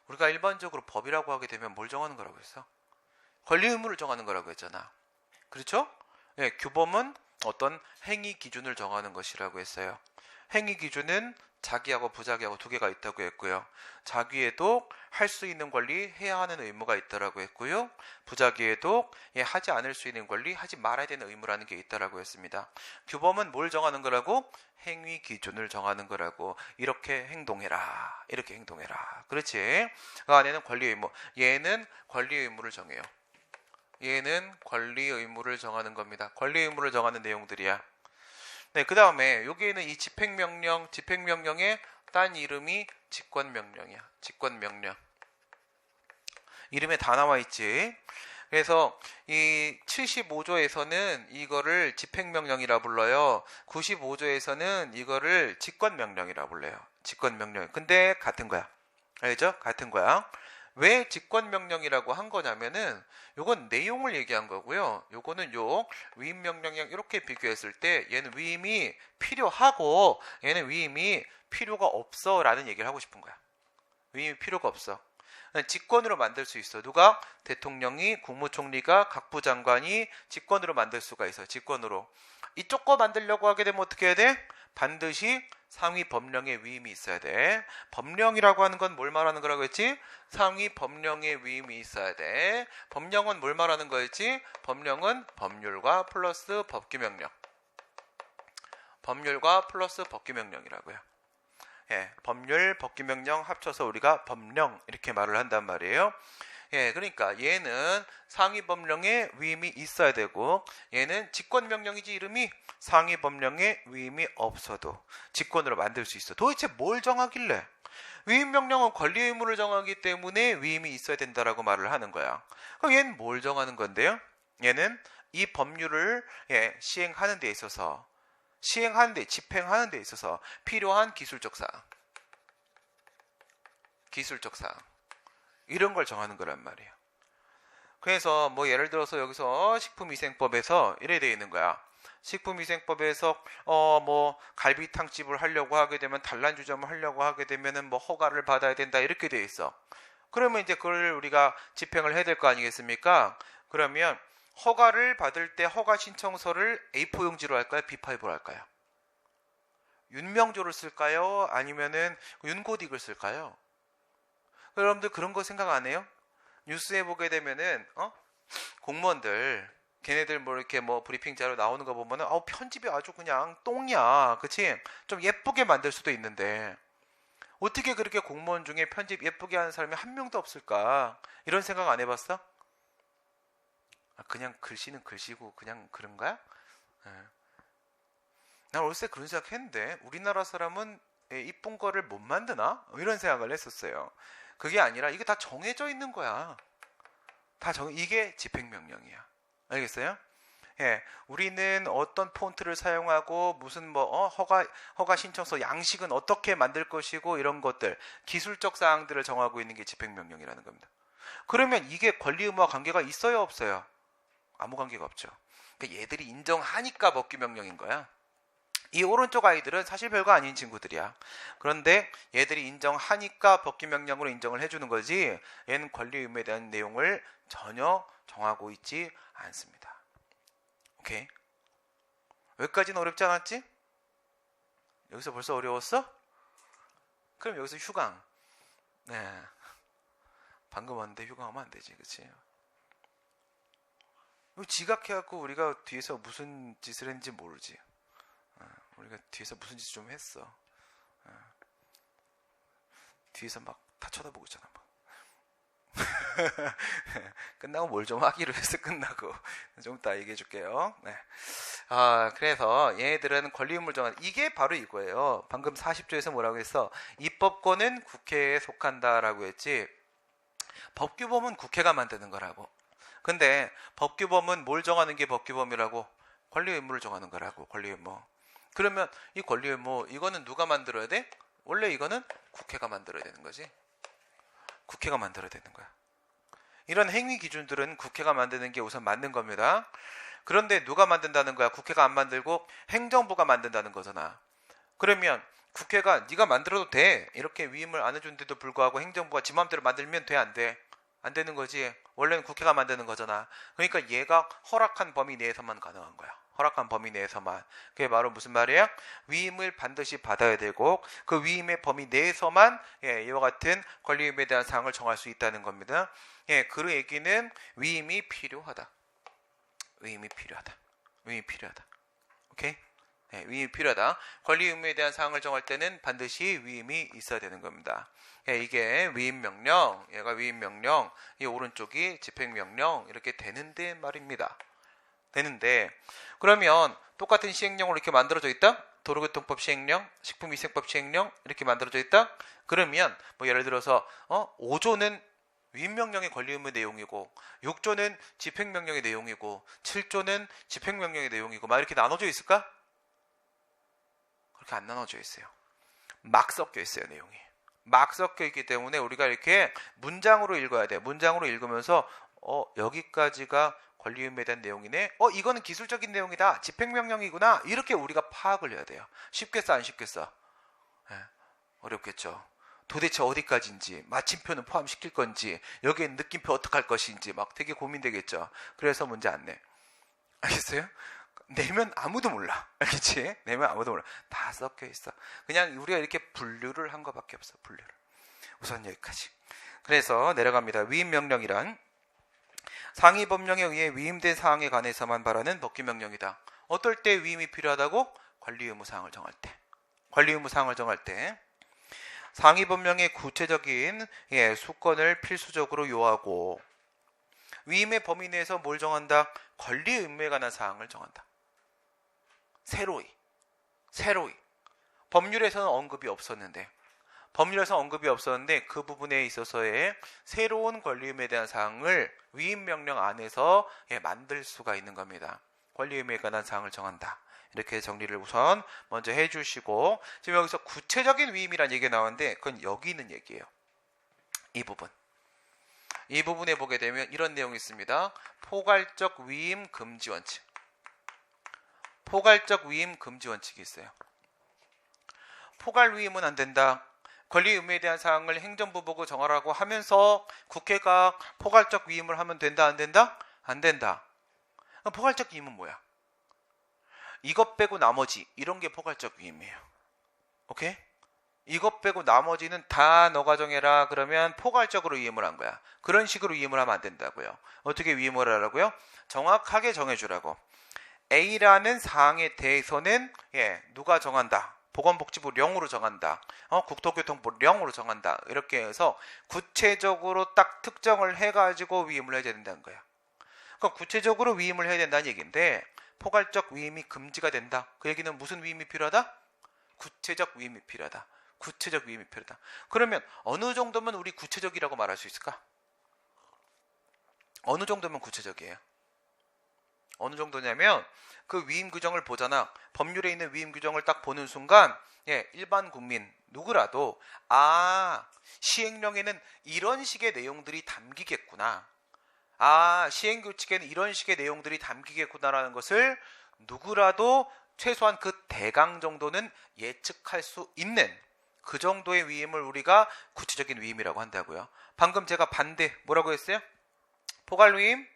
우리가 일반적으로 법이라고 하게 되면 뭘 정하는 거라고 했어? 권리 의무를 정하는 거라고 했잖아. 그렇죠? 규범은 어떤 행위 기준을 정하는 것이라고 했어요. 행위 기준은 자기하고 부자기하고 2개가 있다고 했고요. 자기에도 할 수 있는 권리, 해야 하는 의무가 있다라고 했고요. 부자기에도 하지 않을 수 있는 권리, 하지 말아야 되는 의무라는 게 있다라고 했습니다. 규범은 뭘 정하는 거라고? 행위 기준을 정하는 거라고. 이렇게 행동해라. 이렇게 행동해라. 그렇지? 그 안에는 권리 의무. 얘는 권리 의무를 정해요. 얘는 권리 의무를 정하는 겁니다. 권리 의무를 정하는 내용들이야. 네, 그 다음에 여기에는 이 집행명령, 집행명령의 딴 이름이 직권명령이야. 직권명령. 이름에 다 나와 있지. 그래서 이 75조에서는 이거를 집행명령이라 불러요. 95조에서는 이거를 직권명령이라 불러요. 직권명령. 근데 같은 거야. 알죠? 같은 거야. 왜 직권명령이라고 한 거냐면은 요건 내용을 얘기한 거고요. 요거는 요 위임명령이랑 이렇게 비교했을 때 얘는 위임이 필요하고 얘는 위임이 필요가 없어 라는 얘기를 하고 싶은 거야. 위임이 필요가 없어. 직권으로 만들 수 있어. 누가? 대통령이, 국무총리가, 각 부장관이 직권으로 만들 수가 있어요. 직권으로. 이쪽 거 만들려고 하게 되면 어떻게 해야 돼? 반드시 상위 법령의 위임이 있어야 돼. 법령이라고 하는 건 뭘 말하는 거라고 했지? 상위 법령의 위임이 있어야 돼. 법령은 뭘 말하는 거였지? 법령은 법률과 플러스 법규명령. 법률과 플러스 법규명령이라고요. 법률, 법규명령 합쳐서 우리가 법령 이렇게 말을 한단 말이에요. 그러니까 얘는 상위 법령에 위임이 있어야 되고 얘는 직권명령이지 이름이 상위 법령에 위임이 없어도 직권으로 만들 수 있어. 도대체 뭘 정하길래? 위임명령은 권리 의무를 정하기 때문에 위임이 있어야 된다라고 말을 하는 거야. 그럼 얘는 뭘 정하는 건데요? 얘는 이 법률을 시행하는 데 있어서 집행하는 데 있어서 필요한 기술적 사항. 기술적 사항. 이런 걸 정하는 거란 말이에요. 그래서 뭐 예를 들어서 여기서 식품위생법에서 이래 돼 있는 거야. 식품위생법에서 뭐 갈비탕집을 하려고 하게 되면 단란주점을 하려고 하게 되면은 뭐 허가를 받아야 된다 이렇게 돼 있어. 그러면 이제 그걸 우리가 집행을 해야 될 거 아니겠습니까? 그러면 허가를 받을 때 허가 신청서를 A4 용지로 할까요? B5로 할까요? 윤명조를 쓸까요? 아니면은 윤고딕을 쓸까요? 여러분들 그런 거 생각 안 해요? 뉴스에 보게 되면은 공무원들 걔네들 뭐 이렇게 뭐 브리핑 자료 나오는 거 보면은 편집이 아주 그냥 똥이야. 그치? 좀 예쁘게 만들 수도 있는데 어떻게 그렇게 공무원 중에 편집 예쁘게 하는 사람이 한 명도 없을까? 이런 생각 안 해봤어? 그냥 글씨는 글씨고 그냥 그런 거야? 난 어렸을 때 그런 생각 했는데 우리나라 사람은 이쁜 거를 못 만드나? 이런 생각을 했었어요. 그게 아니라 이게 다 정해져 있는 거야. 이게 집행명령이야. 알겠어요? 우리는 어떤 폰트를 사용하고 무슨 뭐 허가 신청서 양식은 어떻게 만들 것이고 이런 것들 기술적 사항들을 정하고 있는 게 집행명령이라는 겁니다. 그러면 이게 권리 의무와 관계가 있어요, 없어요? 아무 관계가 없죠. 그러니까 얘들이 인정하니까 법규 명령인 거야. 이 오른쪽 아이들은 사실 별거 아닌 친구들이야. 그런데 얘들이 인정하니까 법규 명령으로 인정을 해주는 거지, 얘는 권리 의무에 대한 내용을 전혀 정하고 있지 않습니다. 오케이? 여기까지는 어렵지 않았지? 여기서 벌써 어려웠어? 그럼 여기서 휴강. 네. 방금 왔는데 휴강하면 안 되지, 그치? 지각해갖고 우리가 뒤에서 무슨 짓을 했는지 모르지. 우리가 뒤에서 무슨 짓 좀 했어. 뒤에서 막 다 쳐다보고 있잖아. 막. 끝나고 뭘 좀 하기로 해서 끝나고. 좀 이따 얘기해 줄게요. 네. 그래서 얘네들은 권리의무를 정한, 이게 바로 이거예요. 방금 40조에서 뭐라고 했어? 입법권은 국회에 속한다라고 했지. 법규범은 국회가 만드는 거라고. 근데 법규범은 뭘 정하는 게 법규범이라고? 권리의무를 정하는 거라고. 권리의무. 그러면 이 권리의무, 이거는 누가 만들어야 돼? 원래 이거는 국회가 만들어야 되는 거지. 국회가 만들어야 되는 거야. 이런 행위 기준들은 국회가 만드는 게 우선 맞는 겁니다. 그런데 누가 만든다는 거야? 국회가 안 만들고 행정부가 만든다는 거잖아. 그러면 국회가 네가 만들어도 돼, 이렇게 위임을 안 해준데도 불구하고 행정부가 지 마음대로 만들면 돼, 안 돼? 안 되는 거지. 원래는 국회가 만드는 거잖아. 그러니까 얘가 허락한 범위 내에서만 가능한 거야. 허락한 범위 내에서만. 그게 바로 무슨 말이야? 위임을 반드시 받아야 되고 그 위임의 범위 내에서만 이와 같은 권리 의무에 대한 사항을 정할 수 있다는 겁니다. 그 얘기는 위임이 필요하다. 위임이 필요하다. 위임이 필요하다. 오케이? 위임이 필요하다. 권리 의무에 대한 사항을 정할 때는 반드시 위임이 있어야 되는 겁니다. 이게 위임명령, 얘가 위임명령, 이 오른쪽이 집행명령, 이렇게 되는데 말입니다. 되는데, 그러면 똑같은 시행령으로 이렇게 만들어져 있다? 도로교통법 시행령, 식품위생법 시행령 이렇게 만들어져 있다? 그러면 뭐 예를 들어서 5조는 위임명령의 권리의무 내용이고 6조는 집행명령의 내용이고 7조는 집행명령의 내용이고 막 이렇게 나눠져 있을까? 그렇게 안 나눠져 있어요. 막 섞여 있어요, 내용이. 막 섞여 있기 때문에 우리가 이렇게 문장으로 읽어야 돼. 문장으로 읽으면서 여기까지가 권리 의무에 대한 내용이네. 이거는 기술적인 내용이다. 집행명령이구나. 이렇게 우리가 파악을 해야 돼요. 쉽겠어, 안 쉽겠어? 어렵겠죠. 도대체 어디까지인지, 마침표는 포함시킬 건지, 여기에 느낌표 어떻게 할 것인지 막 되게 고민되겠죠. 그래서 문제 안 내. 알겠어요? 내면 아무도 몰라. 알겠지? 내면 아무도 몰라. 다 섞여 있어. 그냥 우리가 이렇게 분류를 한 것밖에 없어. 분류를. 우선 여기까지. 그래서 내려갑니다. 위임명령이란 상위 법령에 의해 위임된 사항에 관해서만 바라는 법규명령이다. 어떨 때 위임이 필요하다고? 권리 의무 사항을 정할 때. 권리 의무 사항을 정할 때 상위 법령의 구체적인 수권을 필수적으로 요하고 위임의 범위 내에서 뭘 정한다? 권리 의무에 관한 사항을 정한다. 새로이. 법률에서는 언급이 없었는데 그 부분에 있어서의 새로운 권리 의무에 대한 사항을 위임명령 안에서 만들 수가 있는 겁니다. 권리 의무에 관한 사항을 정한다. 이렇게 정리를 우선 먼저 해주시고, 지금 여기서 구체적인 위임이라는 얘기가 나오는데 그건 여기 있는 얘기예요. 이 부분에 보게 되면 이런 내용이 있습니다. 포괄적 위임 금지 원칙. 포괄적 위임 금지 원칙이 있어요. 포괄 위임은 안 된다. 권리 의무에 대한 사항을 행정부 보고 정하라고 하면서 국회가 포괄적 위임을 하면 된다, 안 된다? 안 된다. 그럼 포괄적 위임은 뭐야? 이것 빼고 나머지, 이런 게 포괄적 위임이에요. 오케이? 이것 빼고 나머지는 다 너가 정해라. 그러면 포괄적으로 위임을 한 거야. 그런 식으로 위임을 하면 안 된다고요. 어떻게 위임을 하라고요? 정확하게 정해주라고. A라는 사항에 대해서는 누가 정한다? 보건복지부령으로 정한다. 국토교통부령으로 정한다. 이렇게 해서 구체적으로 딱 특정을 해가지고 위임을 해야 된다는 거야. 그럼 구체적으로 위임을 해야 된다는 얘기인데 포괄적 위임이 금지가 된다. 그 얘기는 무슨 위임이 필요하다? 구체적 위임이 필요하다. 구체적 위임이 필요하다. 그러면 어느 정도면 우리 구체적이라고 말할 수 있을까? 어느 정도면 구체적이에요? 어느 정도냐면 그 위임 규정을 보잖아. 법률에 있는 위임 규정을 딱 보는 순간 일반 국민 누구라도 시행령에는 이런 식의 내용들이 담기겠구나. 시행규칙에는 이런 식의 내용들이 담기겠구나라는 것을 누구라도 최소한 그 대강 정도는 예측할 수 있는 그 정도의 위임을 우리가 구체적인 위임이라고 한다고요. 방금 제가 반대 뭐라고 했어요? 포괄위임?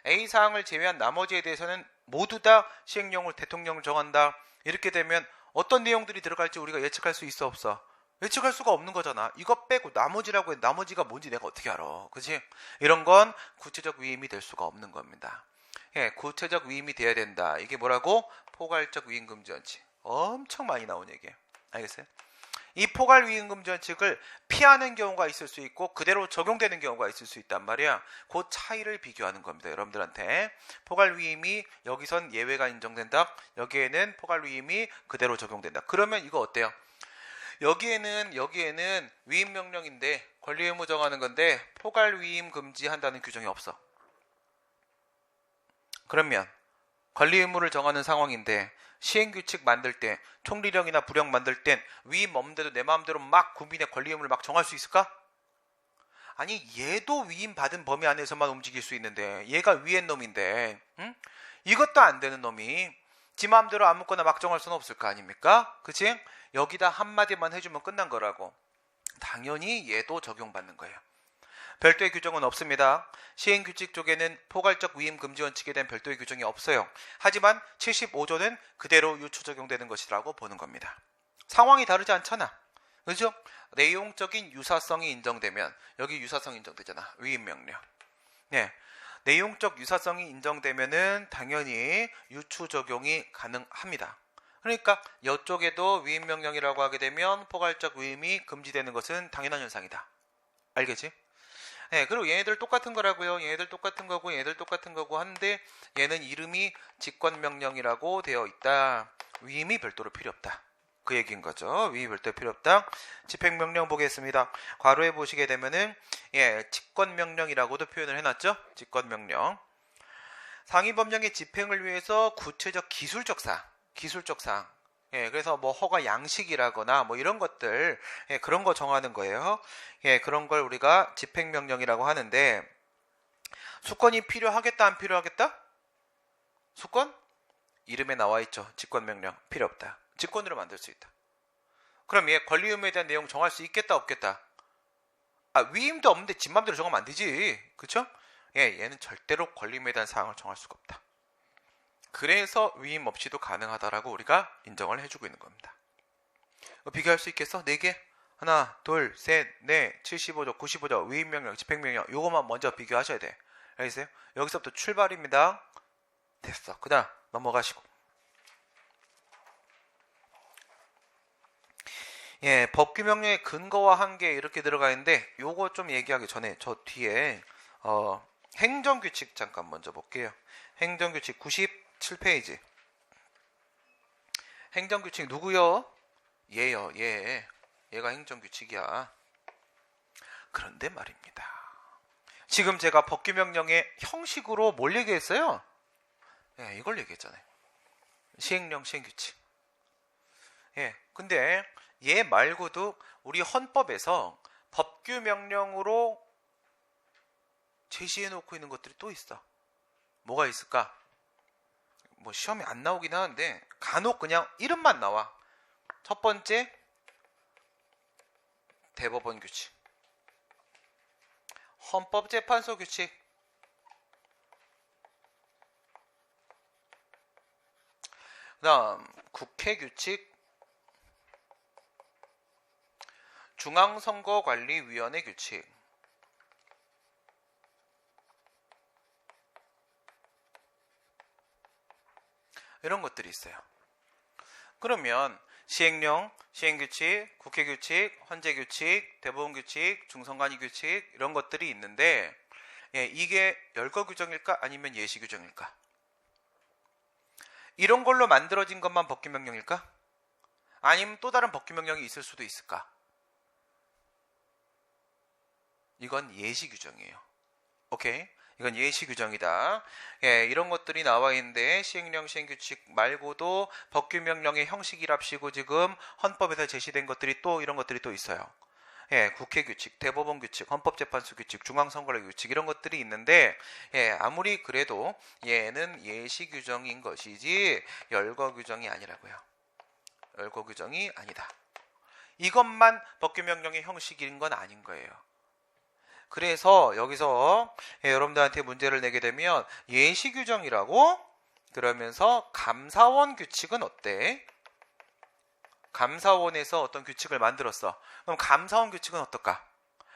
A 사항을 제외한 나머지에 대해서는 모두 다 시행령을 대통령을 정한다. 이렇게 되면 어떤 내용들이 들어갈지 우리가 예측할 수 있어 없어? 예측할 수가 없는 거잖아. 이거 빼고 나머지라고 해. 나머지가 뭔지 내가 어떻게 알아? 그치? 이런 건 구체적 위임이 될 수가 없는 겁니다. 구체적 위임이 돼야 된다. 이게 뭐라고? 포괄적 위임금지 원칙. 엄청 많이 나온 얘기예요. 알겠어요? 이 포괄 위임금지 원칙을 피하는 경우가 있을 수 있고 그대로 적용되는 경우가 있을 수 있단 말이야. 그 차이를 비교하는 겁니다. 여러분들한테. 포괄 위임이 여기선 예외가 인정된다. 여기에는 포괄 위임이 그대로 적용된다. 그러면 이거 어때요? 여기에는 위임 명령인데 권리 의무 정하는 건데 포괄 위임 금지한다는 규정이 없어. 그러면 권리 의무를 정하는 상황인데 시행규칙 만들 때 총리령이나 부령 만들 땐 위임 없는데도 내 마음대로 막 국민의 권리 의무를 막 정할 수 있을까? 아니 얘도 위임 받은 범위 안에서만 움직일 수 있는데 얘가 위의 놈인데 이것도 안 되는 놈이 지 마음대로 아무거나 막 정할 수는 없을 거 아닙니까? 그치? 여기다 한마디만 해주면 끝난 거라고. 당연히 얘도 적용받는 거예요. 별도의 규정은 없습니다. 시행규칙 쪽에는 포괄적 위임 금지 원칙에 대한 별도의 규정이 없어요. 하지만 75조는 그대로 유추 적용되는 것이라고 보는 겁니다. 상황이 다르지 않잖아. 그죠? 내용적인 유사성이 인정되면 여기 유사성 인정되잖아. 위임 명령. 내용적 유사성이 인정되면은 당연히 유추 적용이 가능합니다. 그러니까 이쪽에도 위임 명령이라고 하게 되면 포괄적 위임이 금지되는 것은 당연한 현상이다. 알겠지? 그리고 얘네들 똑같은 거라고요. 얘네들 똑같은 거고 얘네들 똑같은 거고 한데 얘는 이름이 직권명령이라고 되어 있다. 위임이 별도로 필요 없다. 그 얘기인 거죠. 위임이 별도로 필요 없다. 집행명령 보겠습니다. 괄호에 보시게 되면은 직권명령이라고도 표현을 해놨죠. 직권명령. 상위법령의 집행을 위해서 구체적 기술적 사항. 그래서 뭐 허가 양식이라거나 뭐 이런 것들 그런 거 정하는 거예요. 그런 걸 우리가 집행명령이라고 하는데 수권이 필요하겠다 안 필요하겠다? 수권? 이름에 나와 있죠. 직권명령 필요 없다. 직권으로 만들 수 있다. 그럼 얘 권리 의무에 대한 내용 정할 수 있겠다 없겠다? 위임도 없는데 지 맘대로 정하면 안 되지. 그쵸? 얘는 절대로 권리 의무에 대한 사항을 정할 수가 없다. 그래서 위임 없이도 가능하다라고 우리가 인정을 해주고 있는 겁니다. 비교할 수 있겠어? 4개? 하나, 둘, 셋, 넷, 75조, 95조, 위임명령, 집행명령 요것만 먼저 비교하셔야 돼. 알겠어요? 여기서부터 출발입니다. 됐어. 그 다음 넘어가시고 법규명령의 근거와 한계 이렇게 들어가 있는데 요거 좀 얘기하기 전에 저 뒤에 행정규칙 잠깐 먼저 볼게요. 행정규칙 97페이지. 행정규칙 누구요? 얘요. 얘가 행정규칙이야. 그런데 말입니다. 지금 제가 법규명령의 형식으로 뭘 얘기했어요? 이걸 얘기했잖아요. 시행령, 시행규칙. 근데 얘 말고도 우리 헌법에서 법규명령으로 제시해놓고 있는 것들이 또 있어. 뭐가 있을까? 뭐 시험에 안 나오긴 하는데 간혹 그냥 이름만 나와. 첫 번째 대법원 규칙, 헌법재판소 규칙, 그 다음 국회 규칙, 중앙선거관리위원회 규칙, 이런 것들이 있어요. 그러면 시행령, 시행규칙, 국회규칙, 헌재규칙, 대법원규칙, 중선관위규칙 이런 것들이 있는데 이게 열거규정일까 아니면 예시규정일까? 이런 걸로 만들어진 것만 법규명령일까? 아니면 또 다른 법규명령이 있을 수도 있을까? 이건 예시규정이에요. 오케이? 이건 예시 규정이다. 예, 이런 것들이 나와 있는데 시행령 시행규칙 말고도 법규명령의 형식이랍시고 지금 헌법에서 제시된 것들이 또 이런 것들이 또 있어요. 예, 국회 규칙, 대법원 규칙, 헌법재판소 규칙, 중앙선거법 규칙 이런 것들이 있는데 예, 아무리 그래도 얘는 예시 규정인 것이지 열거 규정이 아니라고요. 열거 규정이 아니다. 이것만 법규명령의 형식인 건 아닌 거예요. 그래서 여기서 여러분들한테 문제를 내게 되면 예시 규정이라고 그러면서 감사원 규칙은 어때? 감사원에서 어떤 규칙을 만들었어. 그럼 감사원 규칙은 어떨까?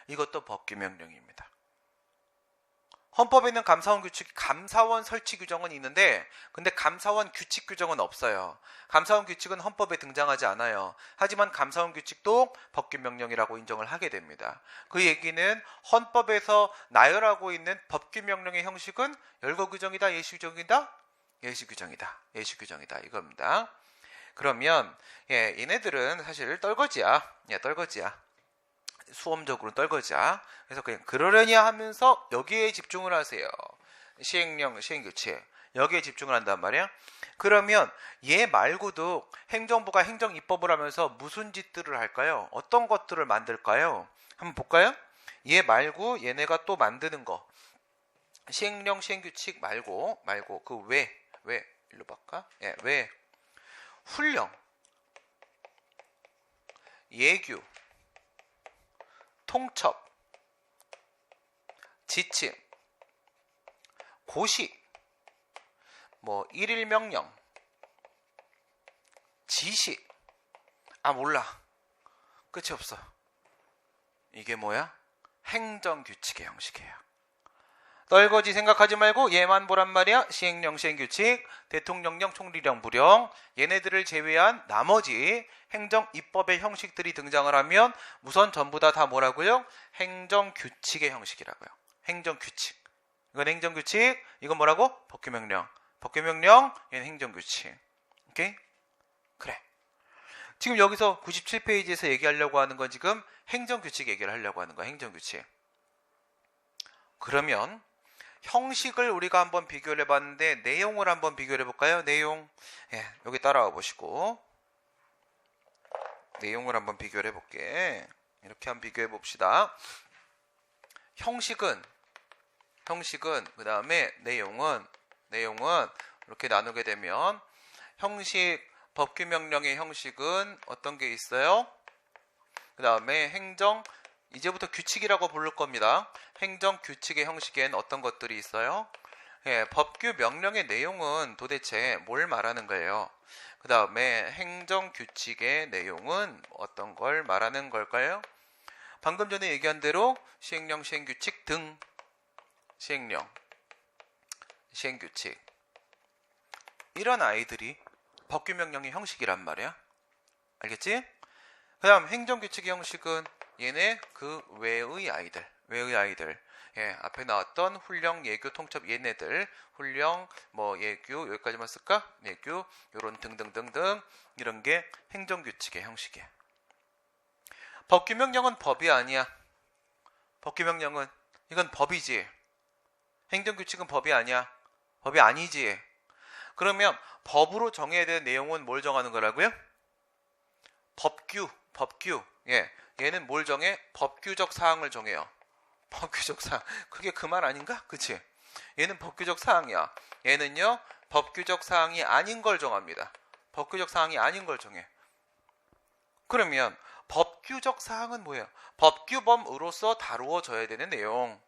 이것도 법규명령입니다. 헌법에 있는 감사원 규칙, 감사원 설치 규정은 있는데 근데 감사원 규칙 규정은 없어요. 감사원 규칙은 헌법에 등장하지 않아요. 하지만 감사원 규칙도 법규명령이라고 인정을 하게 됩니다. 그 얘기는 헌법에서 나열하고 있는 법규명령의 형식은 열거 규정이다, 예시 규정이다? 예시 규정이다. 예시 규정이다. 이겁니다. 그러면 예, 얘네들은 사실 떨거지야. 예, 떨거지야. 수험적으로 떨거지야. 그래서 그냥 그러려냐 하면서 여기에 집중을 하세요. 시행령, 시행규칙. 여기에 집중을 한단 말이야. 그러면 얘 말고도 행정부가 행정입법을 하면서 무슨 짓들을 할까요? 어떤 것들을 만들까요? 한번 볼까요? 얘 말고 얘네가 또 만드는 거. 시행령, 시행규칙 말고 그 왜 일로 볼까? 예, 왜 훈령, 예규, 통첩, 지침, 고시, 뭐 일일명령, 지시. 몰라. 끝이 없어. 이게 뭐야? 행정규칙의 형식이에요. 떨거지 생각하지 말고 얘만 보란 말이야. 시행령, 시행규칙, 대통령령, 총리령, 부령 얘네들을 제외한 나머지 행정입법의 형식들이 등장을 하면 우선 전부 다 뭐라고요? 행정규칙의 형식이라고요. 행정규칙. 이건 행정규칙, 이건 뭐라고? 법규명령. 법규명령, 얘는 행정규칙. 오케이? 그래. 지금 여기서 97페이지에서 얘기하려고 하는 건 지금 행정규칙 얘기를 하려고 하는 거야. 행정규칙. 그러면 형식을 우리가 한번 비교를 해봤는데 내용을 한번 비교를 해볼까요? 내용. 예, 여기 따라와 보시고 내용을 한번 비교를 해볼게. 이렇게 한번 비교해 봅시다. 형식은 그 다음에 내용은 이렇게 나누게 되면 형식, 법규명령의 형식은 어떤 게 있어요? 그 다음에 행정, 이제부터 규칙이라고 부를 겁니다. 행정규칙의 형식엔 어떤 것들이 있어요? 예, 법규명령의 내용은 도대체 뭘 말하는 거예요? 그 다음에 행정규칙의 내용은 어떤 걸 말하는 걸까요? 방금 전에 얘기한 대로 시행령, 시행규칙 등 시행령, 시행규칙 이런 아이들이 법규명령의 형식이란 말이야. 알겠지? 그 다음 행정규칙의 형식은 얘네 그 외의 아이들. 예, 앞에 나왔던 훈령, 예규, 통첩 얘네들. 훈령, 뭐 예규 여기까지만 쓸까? 예규, 요런 등등등등 이런 게 행정규칙의 형식이야. 법규명령은 법이 아니야. 법규명령은 이건 법이지. 행정규칙은 법이 아니야. 법이 아니지. 그러면 법으로 정해야 되는 내용은 뭘 정하는 거라고요? 법규. 예, 얘는 뭘 정해? 법규적 사항을 정해요. 법규적 사항. 그게 그 말 아닌가? 그치? 얘는 법규적 사항이야. 얘는요, 법규적 사항이 아닌 걸 정합니다. 법규적 사항이 아닌 걸 정해. 그러면 법규적 사항은 뭐예요? 법규범으로서 다루어져야 되는 내용.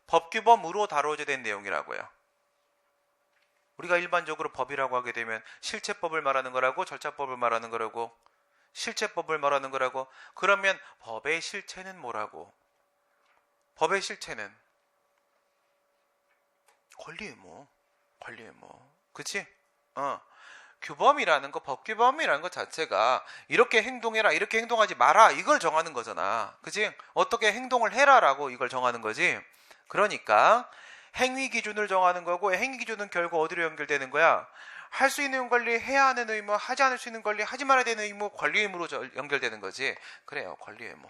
법규범으로 다루어져야 되는 내용이라고요. 우리가 일반적으로 법이라고 하게 되면 실체법을 말하는 거라고, 절차법을 말하는 거라고, 실체법을 말하는 거라고. 그러면 법의 실체는 뭐라고? 법의 실체는 권리의무. 그치? 규범이라는 거, 법규범이라는 것 자체가 이렇게 행동해라, 이렇게 행동하지 마라, 이걸 정하는 거잖아. 그치? 어떻게 행동을 해라라고 이걸 정하는 거지. 그러니까 행위 기준을 정하는 거고, 행위 기준은 결국 어디로 연결되는 거야? 할 수 있는 권리, 해야 하는 의무, 하지 않을 수 있는 권리, 하지 말아야 되는 의무, 권리 의무로 연결되는 거지. 그래요, 권리 의무.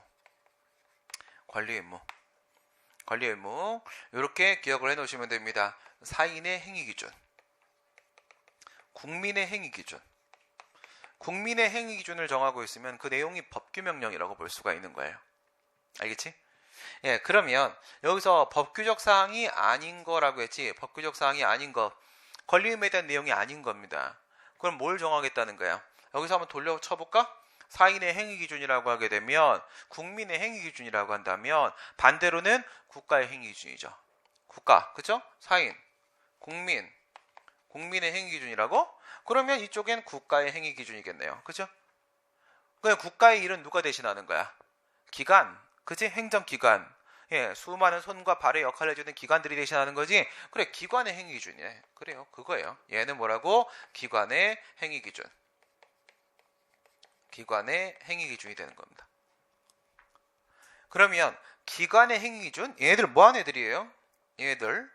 관리 의무. 이렇게 기억을 해 놓으시면 됩니다. 사인의 행위 기준, 국민의 행위 기준. 국민의 행위 기준을 정하고 있으면 그 내용이 법규명령이라고 볼 수가 있는 거예요. 알겠지? 예, 그러면 여기서 법규적 사항이 아닌 거라고 했지, 법규적 사항이 아닌 거, 권리 의무에 대한 내용이 아닌 겁니다. 그럼 뭘 정하겠다는 거야? 여기서 한번 돌려 쳐볼까? 사인의 행위 기준이라고 하게 되면 국민의 행위 기준이라고 한다면 반대로는 국가의 행위 기준이죠. 국가, 그죠? 사인, 국민, 국민의 행위 기준이라고? 그러면 이쪽엔 국가의 행위 기준이겠네요. 그죠? 그럼 국가의 일은 누가 대신하는 거야? 기관, 그지? 행정기관. 예, 수많은 손과 발의 역할을 해주는 기관들이 대신하는 거지. 그래, 기관의 행위 기준이네. 그래요, 그거예요. 얘는 뭐라고? 기관의 행위 기준. 기관의 행위 기준이 되는 겁니다. 그러면 기관의 행위 기준, 얘네들 뭐 하는 애들이에요? 얘네들은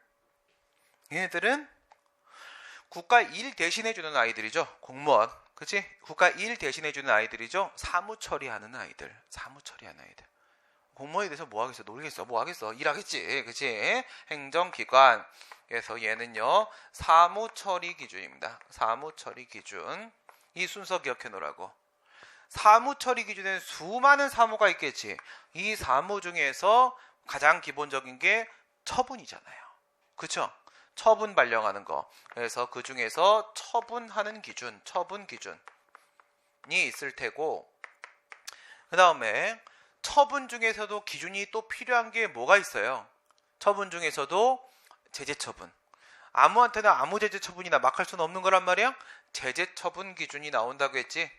국가 일 대신해주는 아이들이죠. 공무원, 그치? 국가 일 대신해주는 아이들이죠. 사무 처리하는 아이들, 공무원에 대해서 뭐 하겠어? 놀겠어? 뭐 하겠어? 일하겠지, 그치? 행정기관. 그래서 얘는요, 사무처리 기준입니다. 사무처리 기준. 이 순서 기억해 놓으라고. 사무처리 기준에는 수많은 사무가 있겠지. 이 사무 중에서 가장 기본적인 게 처분이잖아요. 그쵸? 처분 발령하는 거. 그래서 그 중에서 처분 기준이 있을 테고, 그 다음에 처분 중에서도 기준이 또 필요한 게 뭐가 있어요? 처분 중에서도 제재처분. 아무한테나 아무 제재처분이나 막 할 수는 없는 거란 말이야? 제재처분 기준이 나온다고 했지?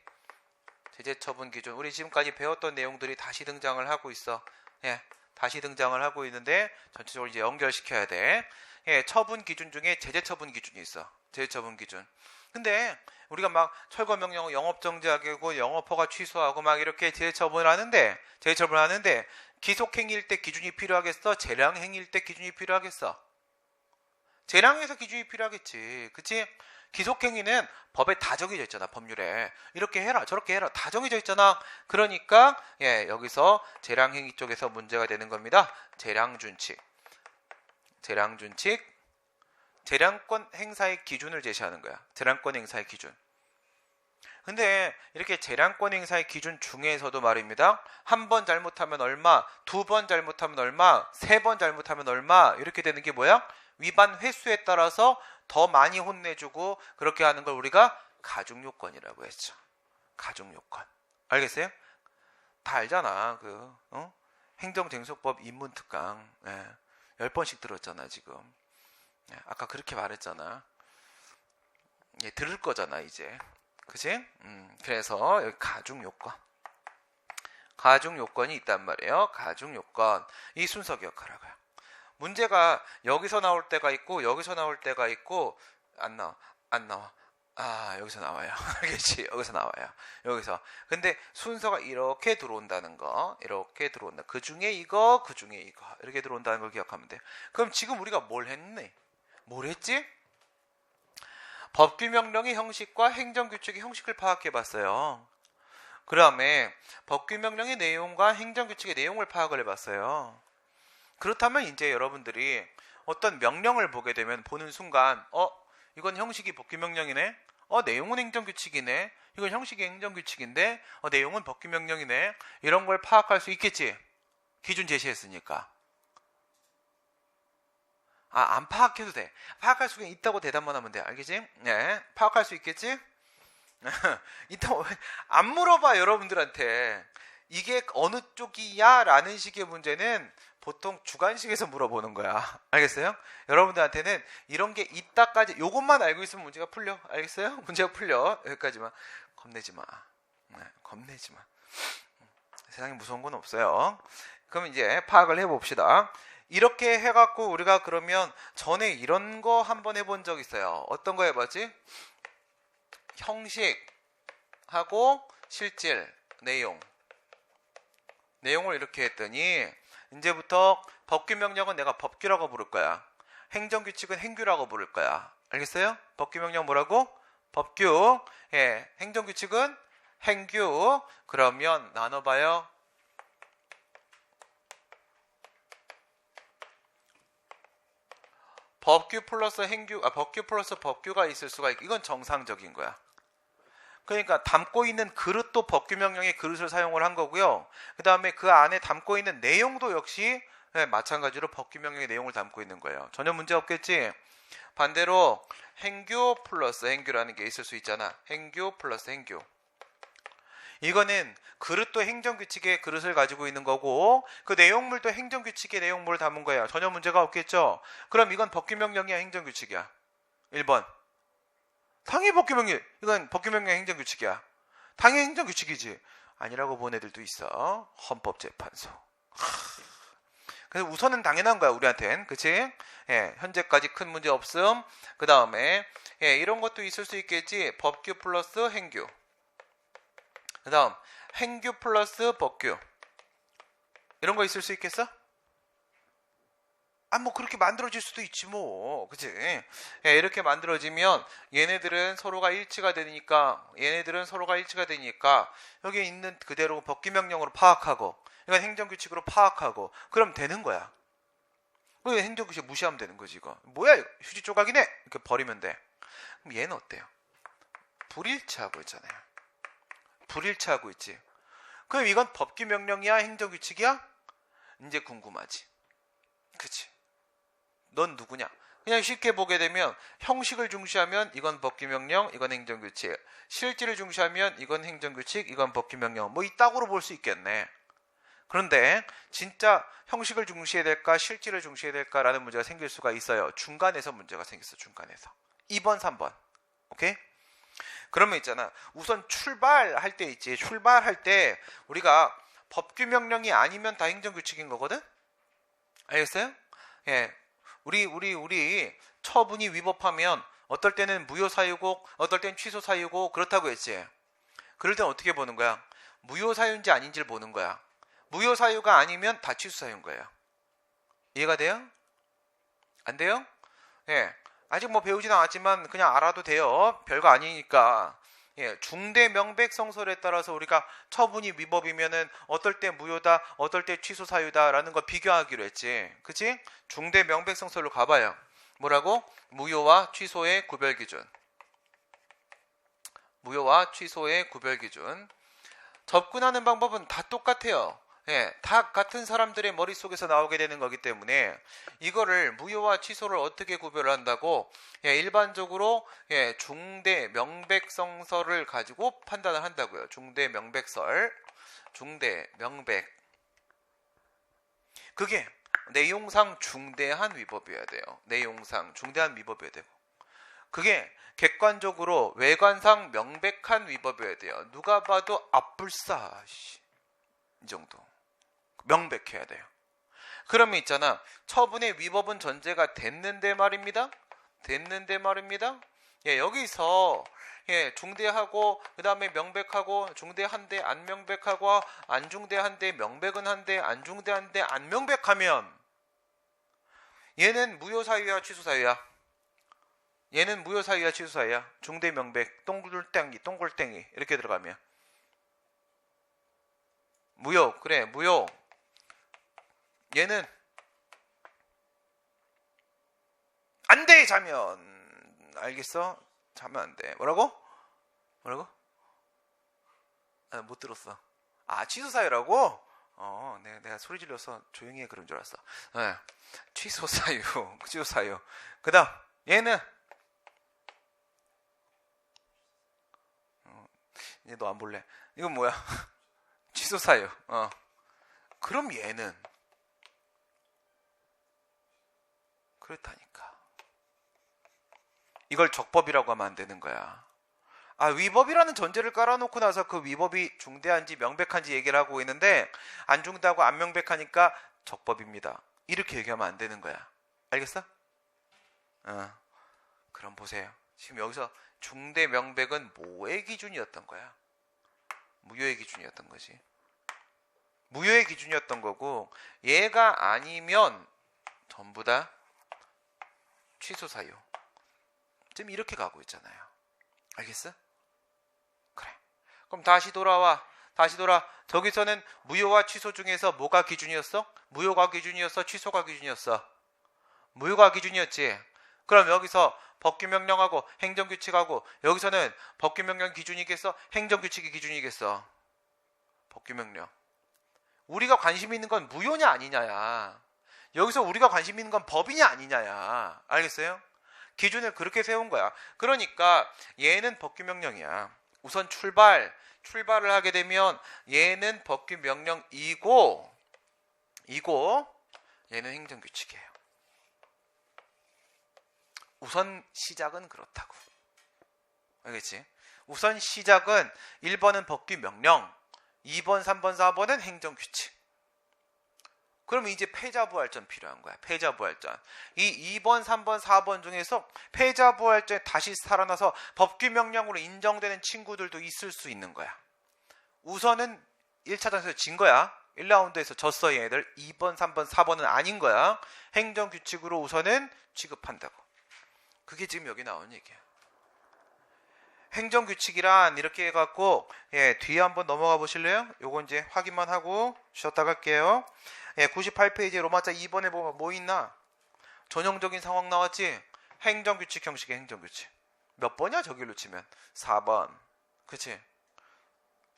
제재처분 기준. 우리 지금까지 배웠던 내용들이 다시 등장을 하고 있어. 예, 다시 등장을 하고 있는데 전체적으로 이제 연결시켜야 돼. 예, 처분 기준 중에 제재처분 기준이 있어. 제재처분 기준. 근데 우리가 막 철거명령 영업정지하고 영업허가 취소하고 막 이렇게 제재처분을 하는데 기속행위일 때 기준이 필요하겠어? 재량행위일 때 기준이 필요하겠어? 재량에서 기준이 필요하겠지. 그치? 기속행위는 법에 다 정해져 있잖아. 법률에 이렇게 해라 저렇게 해라 다 정해져 있잖아. 그러니까 예, 여기서 재량행위 쪽에서 문제가 되는 겁니다. 재량준칙, 재량권 행사의 기준을 제시하는 거야. 재량권 행사의 기준. 근데 이렇게 재량권 행사의 기준 중에서도 말입니다. 한 번 잘못하면 얼마, 두 번 잘못하면 얼마, 세 번 잘못하면 얼마, 이렇게 되는 게 뭐야? 위반 횟수에 따라서 더 많이 혼내주고 그렇게 하는 걸 우리가 가중요건이라고 했죠. 가중요건. 알겠어요? 다 알잖아. 행정쟁소법 입문특강. 예. 10번씩 들었잖아 지금. 예. 아까 그렇게 말했잖아. 예, 들을 거잖아 이제. 그치? 그래서 여기 가중요건이 있단 말이에요. 가중요건. 이 순서 기억하라고요. 문제가 여기서 나올 때가 있고 여기서 나올 때가 있고 안 나와. 아, 여기서 나와요. 알겠지? 여기서 나와요. 여기서. 근데 순서가 이렇게 들어온다는 거. 이렇게 들어온다. 그 중에 이거, 그 중에 이거. 이렇게 들어온다는 걸 기억하면 돼. 그럼 지금 우리가 뭘 했지? 법규명령의 형식과 행정규칙의 형식을 파악해 봤어요. 그 다음에 법규명령의 내용과 행정규칙의 내용을 파악을 해봤어요. 그렇다면 이제 여러분들이 어떤 명령을 보게 되면 보는 순간 이건 형식이 법규명령이네. 내용은 행정규칙이네. 이건 형식이 행정규칙인데 내용은 법규명령이네. 이런 걸 파악할 수 있겠지. 기준 제시했으니까. 안 파악해도 돼. 파악할 수 있다고 대답만 하면 돼. 알겠지? 네. 파악할 수 있겠지? 이따 안 물어봐 여러분들한테. 이게 어느 쪽이야? 라는 식의 문제는 보통 주관식에서 물어보는 거야. 알겠어요? 여러분들한테는 이런 게 있다까지 요것만 알고 있으면 문제가 풀려. 알겠어요? 문제가 풀려. 여기까지만. 겁내지 마. 겁내지 마. 세상에 무서운 건 없어요. 그럼 이제 파악을 해봅시다. 이렇게 해갖고 우리가 그러면 전에 이런 거 한번 해본 적 있어요. 어떤 거 해봤지? 형식하고 실질, 내용을 이렇게 했더니 이제부터 법규명령은 내가 법규라고 부를 거야. 행정규칙은 행규라고 부를 거야. 알겠어요? 법규명령 뭐라고? 법규. 예, 행정규칙은 행규. 그러면 나눠봐요. 법규 플러스 행규, 법규 플러스 법규가 있을 수가 있고, 이건 정상적인 거야. 그러니까 담고 있는 그릇도 법규 명령의 그릇을 사용을 한 거고요. 그 다음에 그 안에 담고 있는 내용도 역시 마찬가지로 법규 명령의 내용을 담고 있는 거예요. 전혀 문제 없겠지? 반대로 행규 플러스 행규라는 게 있을 수 있잖아. 행규 플러스 행규. 이거는 그릇도 행정규칙의 그릇을 가지고 있는 거고, 그 내용물도 행정규칙의 내용물을 담은 거예요. 전혀 문제가 없겠죠? 그럼 이건 법규명령이야, 행정규칙이야? 1번. 당연히 법규명령. 이건 법규명령 행정규칙이야. 당연히 행정규칙이지. 아니라고 본 애들도 있어. 헌법재판소. 그래서 우선은 당연한 거야, 우리한텐. 그치? 예, 현재까지 큰 문제 없음. 그 다음에 이런 것도 있을 수 있겠지. 법규 플러스 행규. 그 다음 행규 플러스 법규. 이런 거 있을 수 있겠어? 뭐 그렇게 만들어질 수도 있지 뭐. 그치? 예, 이렇게 만들어지면 얘네들은 서로가 일치가 되니까 여기 있는 그대로 법규명령으로 파악하고, 이건 행정규칙으로 파악하고, 그럼 되는 거야. 왜 행정규칙 무시하면 되는 거지 이거. 뭐야 이거. 휴지 조각이네. 이렇게 버리면 돼. 그럼 얘는 어때요? 불일치하고 있잖아요. 불일치하고 있지. 그럼 이건 법규명령이야, 행정규칙이야? 이제 궁금하지. 그치? 넌 누구냐? 그냥 쉽게 보게 되면 형식을 중시하면 이건 법규명령, 이건 행정규칙. 실질을 중시하면 이건 행정규칙, 이건 법규명령. 뭐 이따구로 볼 수 있겠네. 그런데 진짜 형식을 중시해야 될까, 실질을 중시해야 될까라는 문제가 생길 수가 있어요. 중간에서 문제가 생겼어. 중간에서. 2번, 3번. 오케이? 그러면 있잖아. 우선 출발할 때 있지. 출발할 때 우리가 법규명령이 아니면 다 행정규칙인 거거든? 알겠어요? 예. 우리 처분이 위법하면 어떨 때는 무효사유고 어떨 때는 취소사유고 그렇다고 했지. 그럴 땐 어떻게 보는 거야? 무효사유인지 아닌지를 보는 거야. 무효사유가 아니면 다 취소사유인 거예요. 이해가 돼요? 안 돼요? 예. 아직 뭐 배우진 않았지만 그냥 알아도 돼요. 별거 아니니까. 예, 중대 명백성설에 따라서 우리가 처분이 위법이면은 어떨 때 무효다, 어떨 때 취소 사유다라는 거 비교하기로 했지. 그치? 중대 명백성설로 가봐요. 뭐라고? 무효와 취소의 구별 기준. 무효와 취소의 구별 기준. 접근하는 방법은 다 똑같아요. 예, 다 같은 사람들의 머릿속에서 나오게 되는 거기 때문에 이거를 무효와 취소를 어떻게 구별을 한다고? 예, 일반적으로 중대 명백성설을 가지고 판단을 한다고요. 중대 명백설. 중대 명백. 그게 내용상 중대한 위법이어야 돼요. 내용상 중대한 위법이어야 되고. 그게 객관적으로 외관상 명백한 위법이어야 돼요. 누가 봐도 앞불싸. 이 정도. 명백해야 돼요. 그러면 있잖아. 처분의 위법은 전제가 됐는데 말입니다. 예, 여기서 중대하고 그 다음에 명백하고 중대한데 안 명백하고 안 중대한데 명백은 한데 안 중대한데 안 명백하면 얘는 무효사유야 취소사유야? 얘는 무효사유야 취소사유야? 중대 명백 동글땡이 이렇게 들어가면 무효. 그래 무효. 얘는 안 돼 자면. 알겠어? 자면 안 돼. 뭐라고? 못 들었어. 취소사유라고? 내가 소리 질러서 조용히 해 그런 줄 알았어. 네. 취소사유. 그 다음 얘는 이제 너 안 볼래. 이건 뭐야? 취소사유. 그럼 얘는 그렇다니까. 이걸 적법이라고 하면 안 되는 거야. 위법이라는 전제를 깔아놓고 나서 그 위법이 중대한지 명백한지 얘기를 하고 있는데 안 중대하고 안 명백하니까 적법입니다. 이렇게 얘기하면 안 되는 거야. 알겠어? 그럼 보세요. 지금 여기서 중대 명백은 뭐의 기준이었던 거야? 무효의 기준이었던 거지. 무효의 기준이었던 거고 얘가 아니면 전부 다 취소 사유. 지금 이렇게 가고 있잖아요. 알겠어? 그래. 그럼 다시 돌아. 저기서는 무효와 취소 중에서 뭐가 기준이었어? 무효가 기준이었어? 취소가 기준이었어? 무효가 기준이었지. 그럼 여기서 법규명령하고 행정규칙하고 여기서는 법규명령 기준이겠어? 행정규칙이 기준이겠어? 법규명령. 우리가 관심 있는 건 무효냐 아니냐야. 여기서 우리가 관심 있는 건 법이냐 아니냐야. 알겠어요? 기준을 그렇게 세운 거야. 그러니까 얘는 법규명령이야. 우선 출발을 하게 되면 얘는 법규명령이고 얘는 행정규칙이에요. 우선 시작은 그렇다고. 알겠지? 우선 시작은 1번은 법규명령, 2번, 3번, 4번은 행정규칙. 그럼 이제 패자부활전 필요한 거야. 패자부활전. 이 2번, 3번, 4번 중에서 패자부활전에 다시 살아나서 법규명령으로 인정되는 친구들도 있을 수 있는 거야. 우선은 1차전에서 진 거야. 1라운드에서 졌어 얘들. 2번, 3번, 4번은 아닌 거야. 행정규칙으로 우선은 취급한다고. 그게 지금 여기 나온 얘기야. 행정규칙이란 이렇게 해갖고 뒤에 한번 넘어가 보실래요? 요거 이제 확인만 하고 쉬었다 갈게요. 98페이지 로마자 2번에 보면 뭐 있나? 전형적인 상황 나왔지? 행정규칙 형식의 행정규칙. 몇 번이야 저길로 치면? 4번. 그치?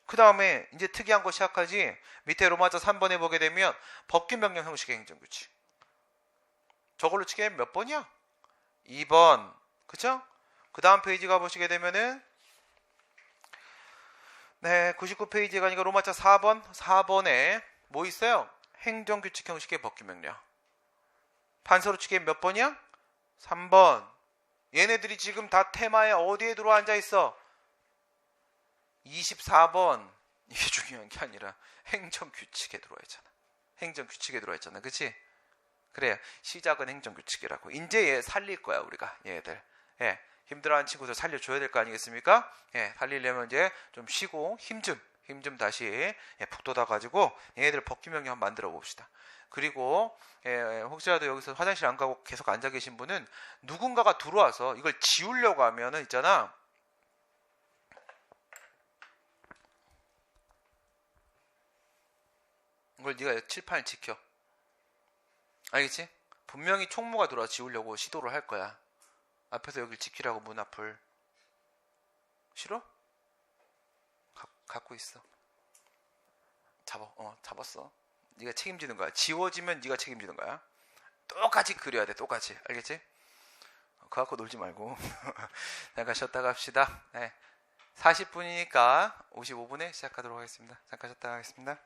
그 다음에 이제 특이한 거 시작하지? 밑에 로마자 3번에 보게 되면 법규명령 형식의 행정규칙. 저걸로 치게 몇 번이야? 2번. 그쵸? 그 다음 페이지 가보시게 되면은 99페이지 가니까 로마자 4번에 뭐 있어요? 행정규칙 형식의 법규명령. 판서로 치게 몇 번이야? 3번. 얘네들이 지금 다 테마에 어디에 들어와 앉아 있어? 24번. 이게 중요한 게 아니라 행정규칙에 들어와 있잖아. 행정규칙에 들어와 있잖아. 그치? 그래. 시작은 행정규칙이라고. 이제 얘 살릴 거야 우리가. 얘들. 힘들어하는 친구들 살려줘야 될 거 아니겠습니까? 살리려면 이제 좀 쉬고 힘 좀 다시 푹 돋아가지고 얘네들 법규명령 한번 만들어 봅시다. 그리고 혹시라도 여기서 화장실 안 가고 계속 앉아 계신 분은 누군가가 들어와서 이걸 지우려고 하면은 있잖아. 이걸 네가 칠판을 지켜. 알겠지? 분명히 총무가 들어와 지우려고 시도를 할 거야. 앞에서 여길 지키라고 문 앞을. 싫어? 갖고 있어. 잡았어. 네가 책임지는 거야. 지워지면 네가 책임지는 거야. 똑같이 그려야 돼. 똑같이. 알겠지? 그거 갖고 놀지 말고. 잠깐 쉬었다가 합시다. 40분이니까 55분에 시작하도록 하겠습니다. 잠깐 쉬었다가 하겠습니다.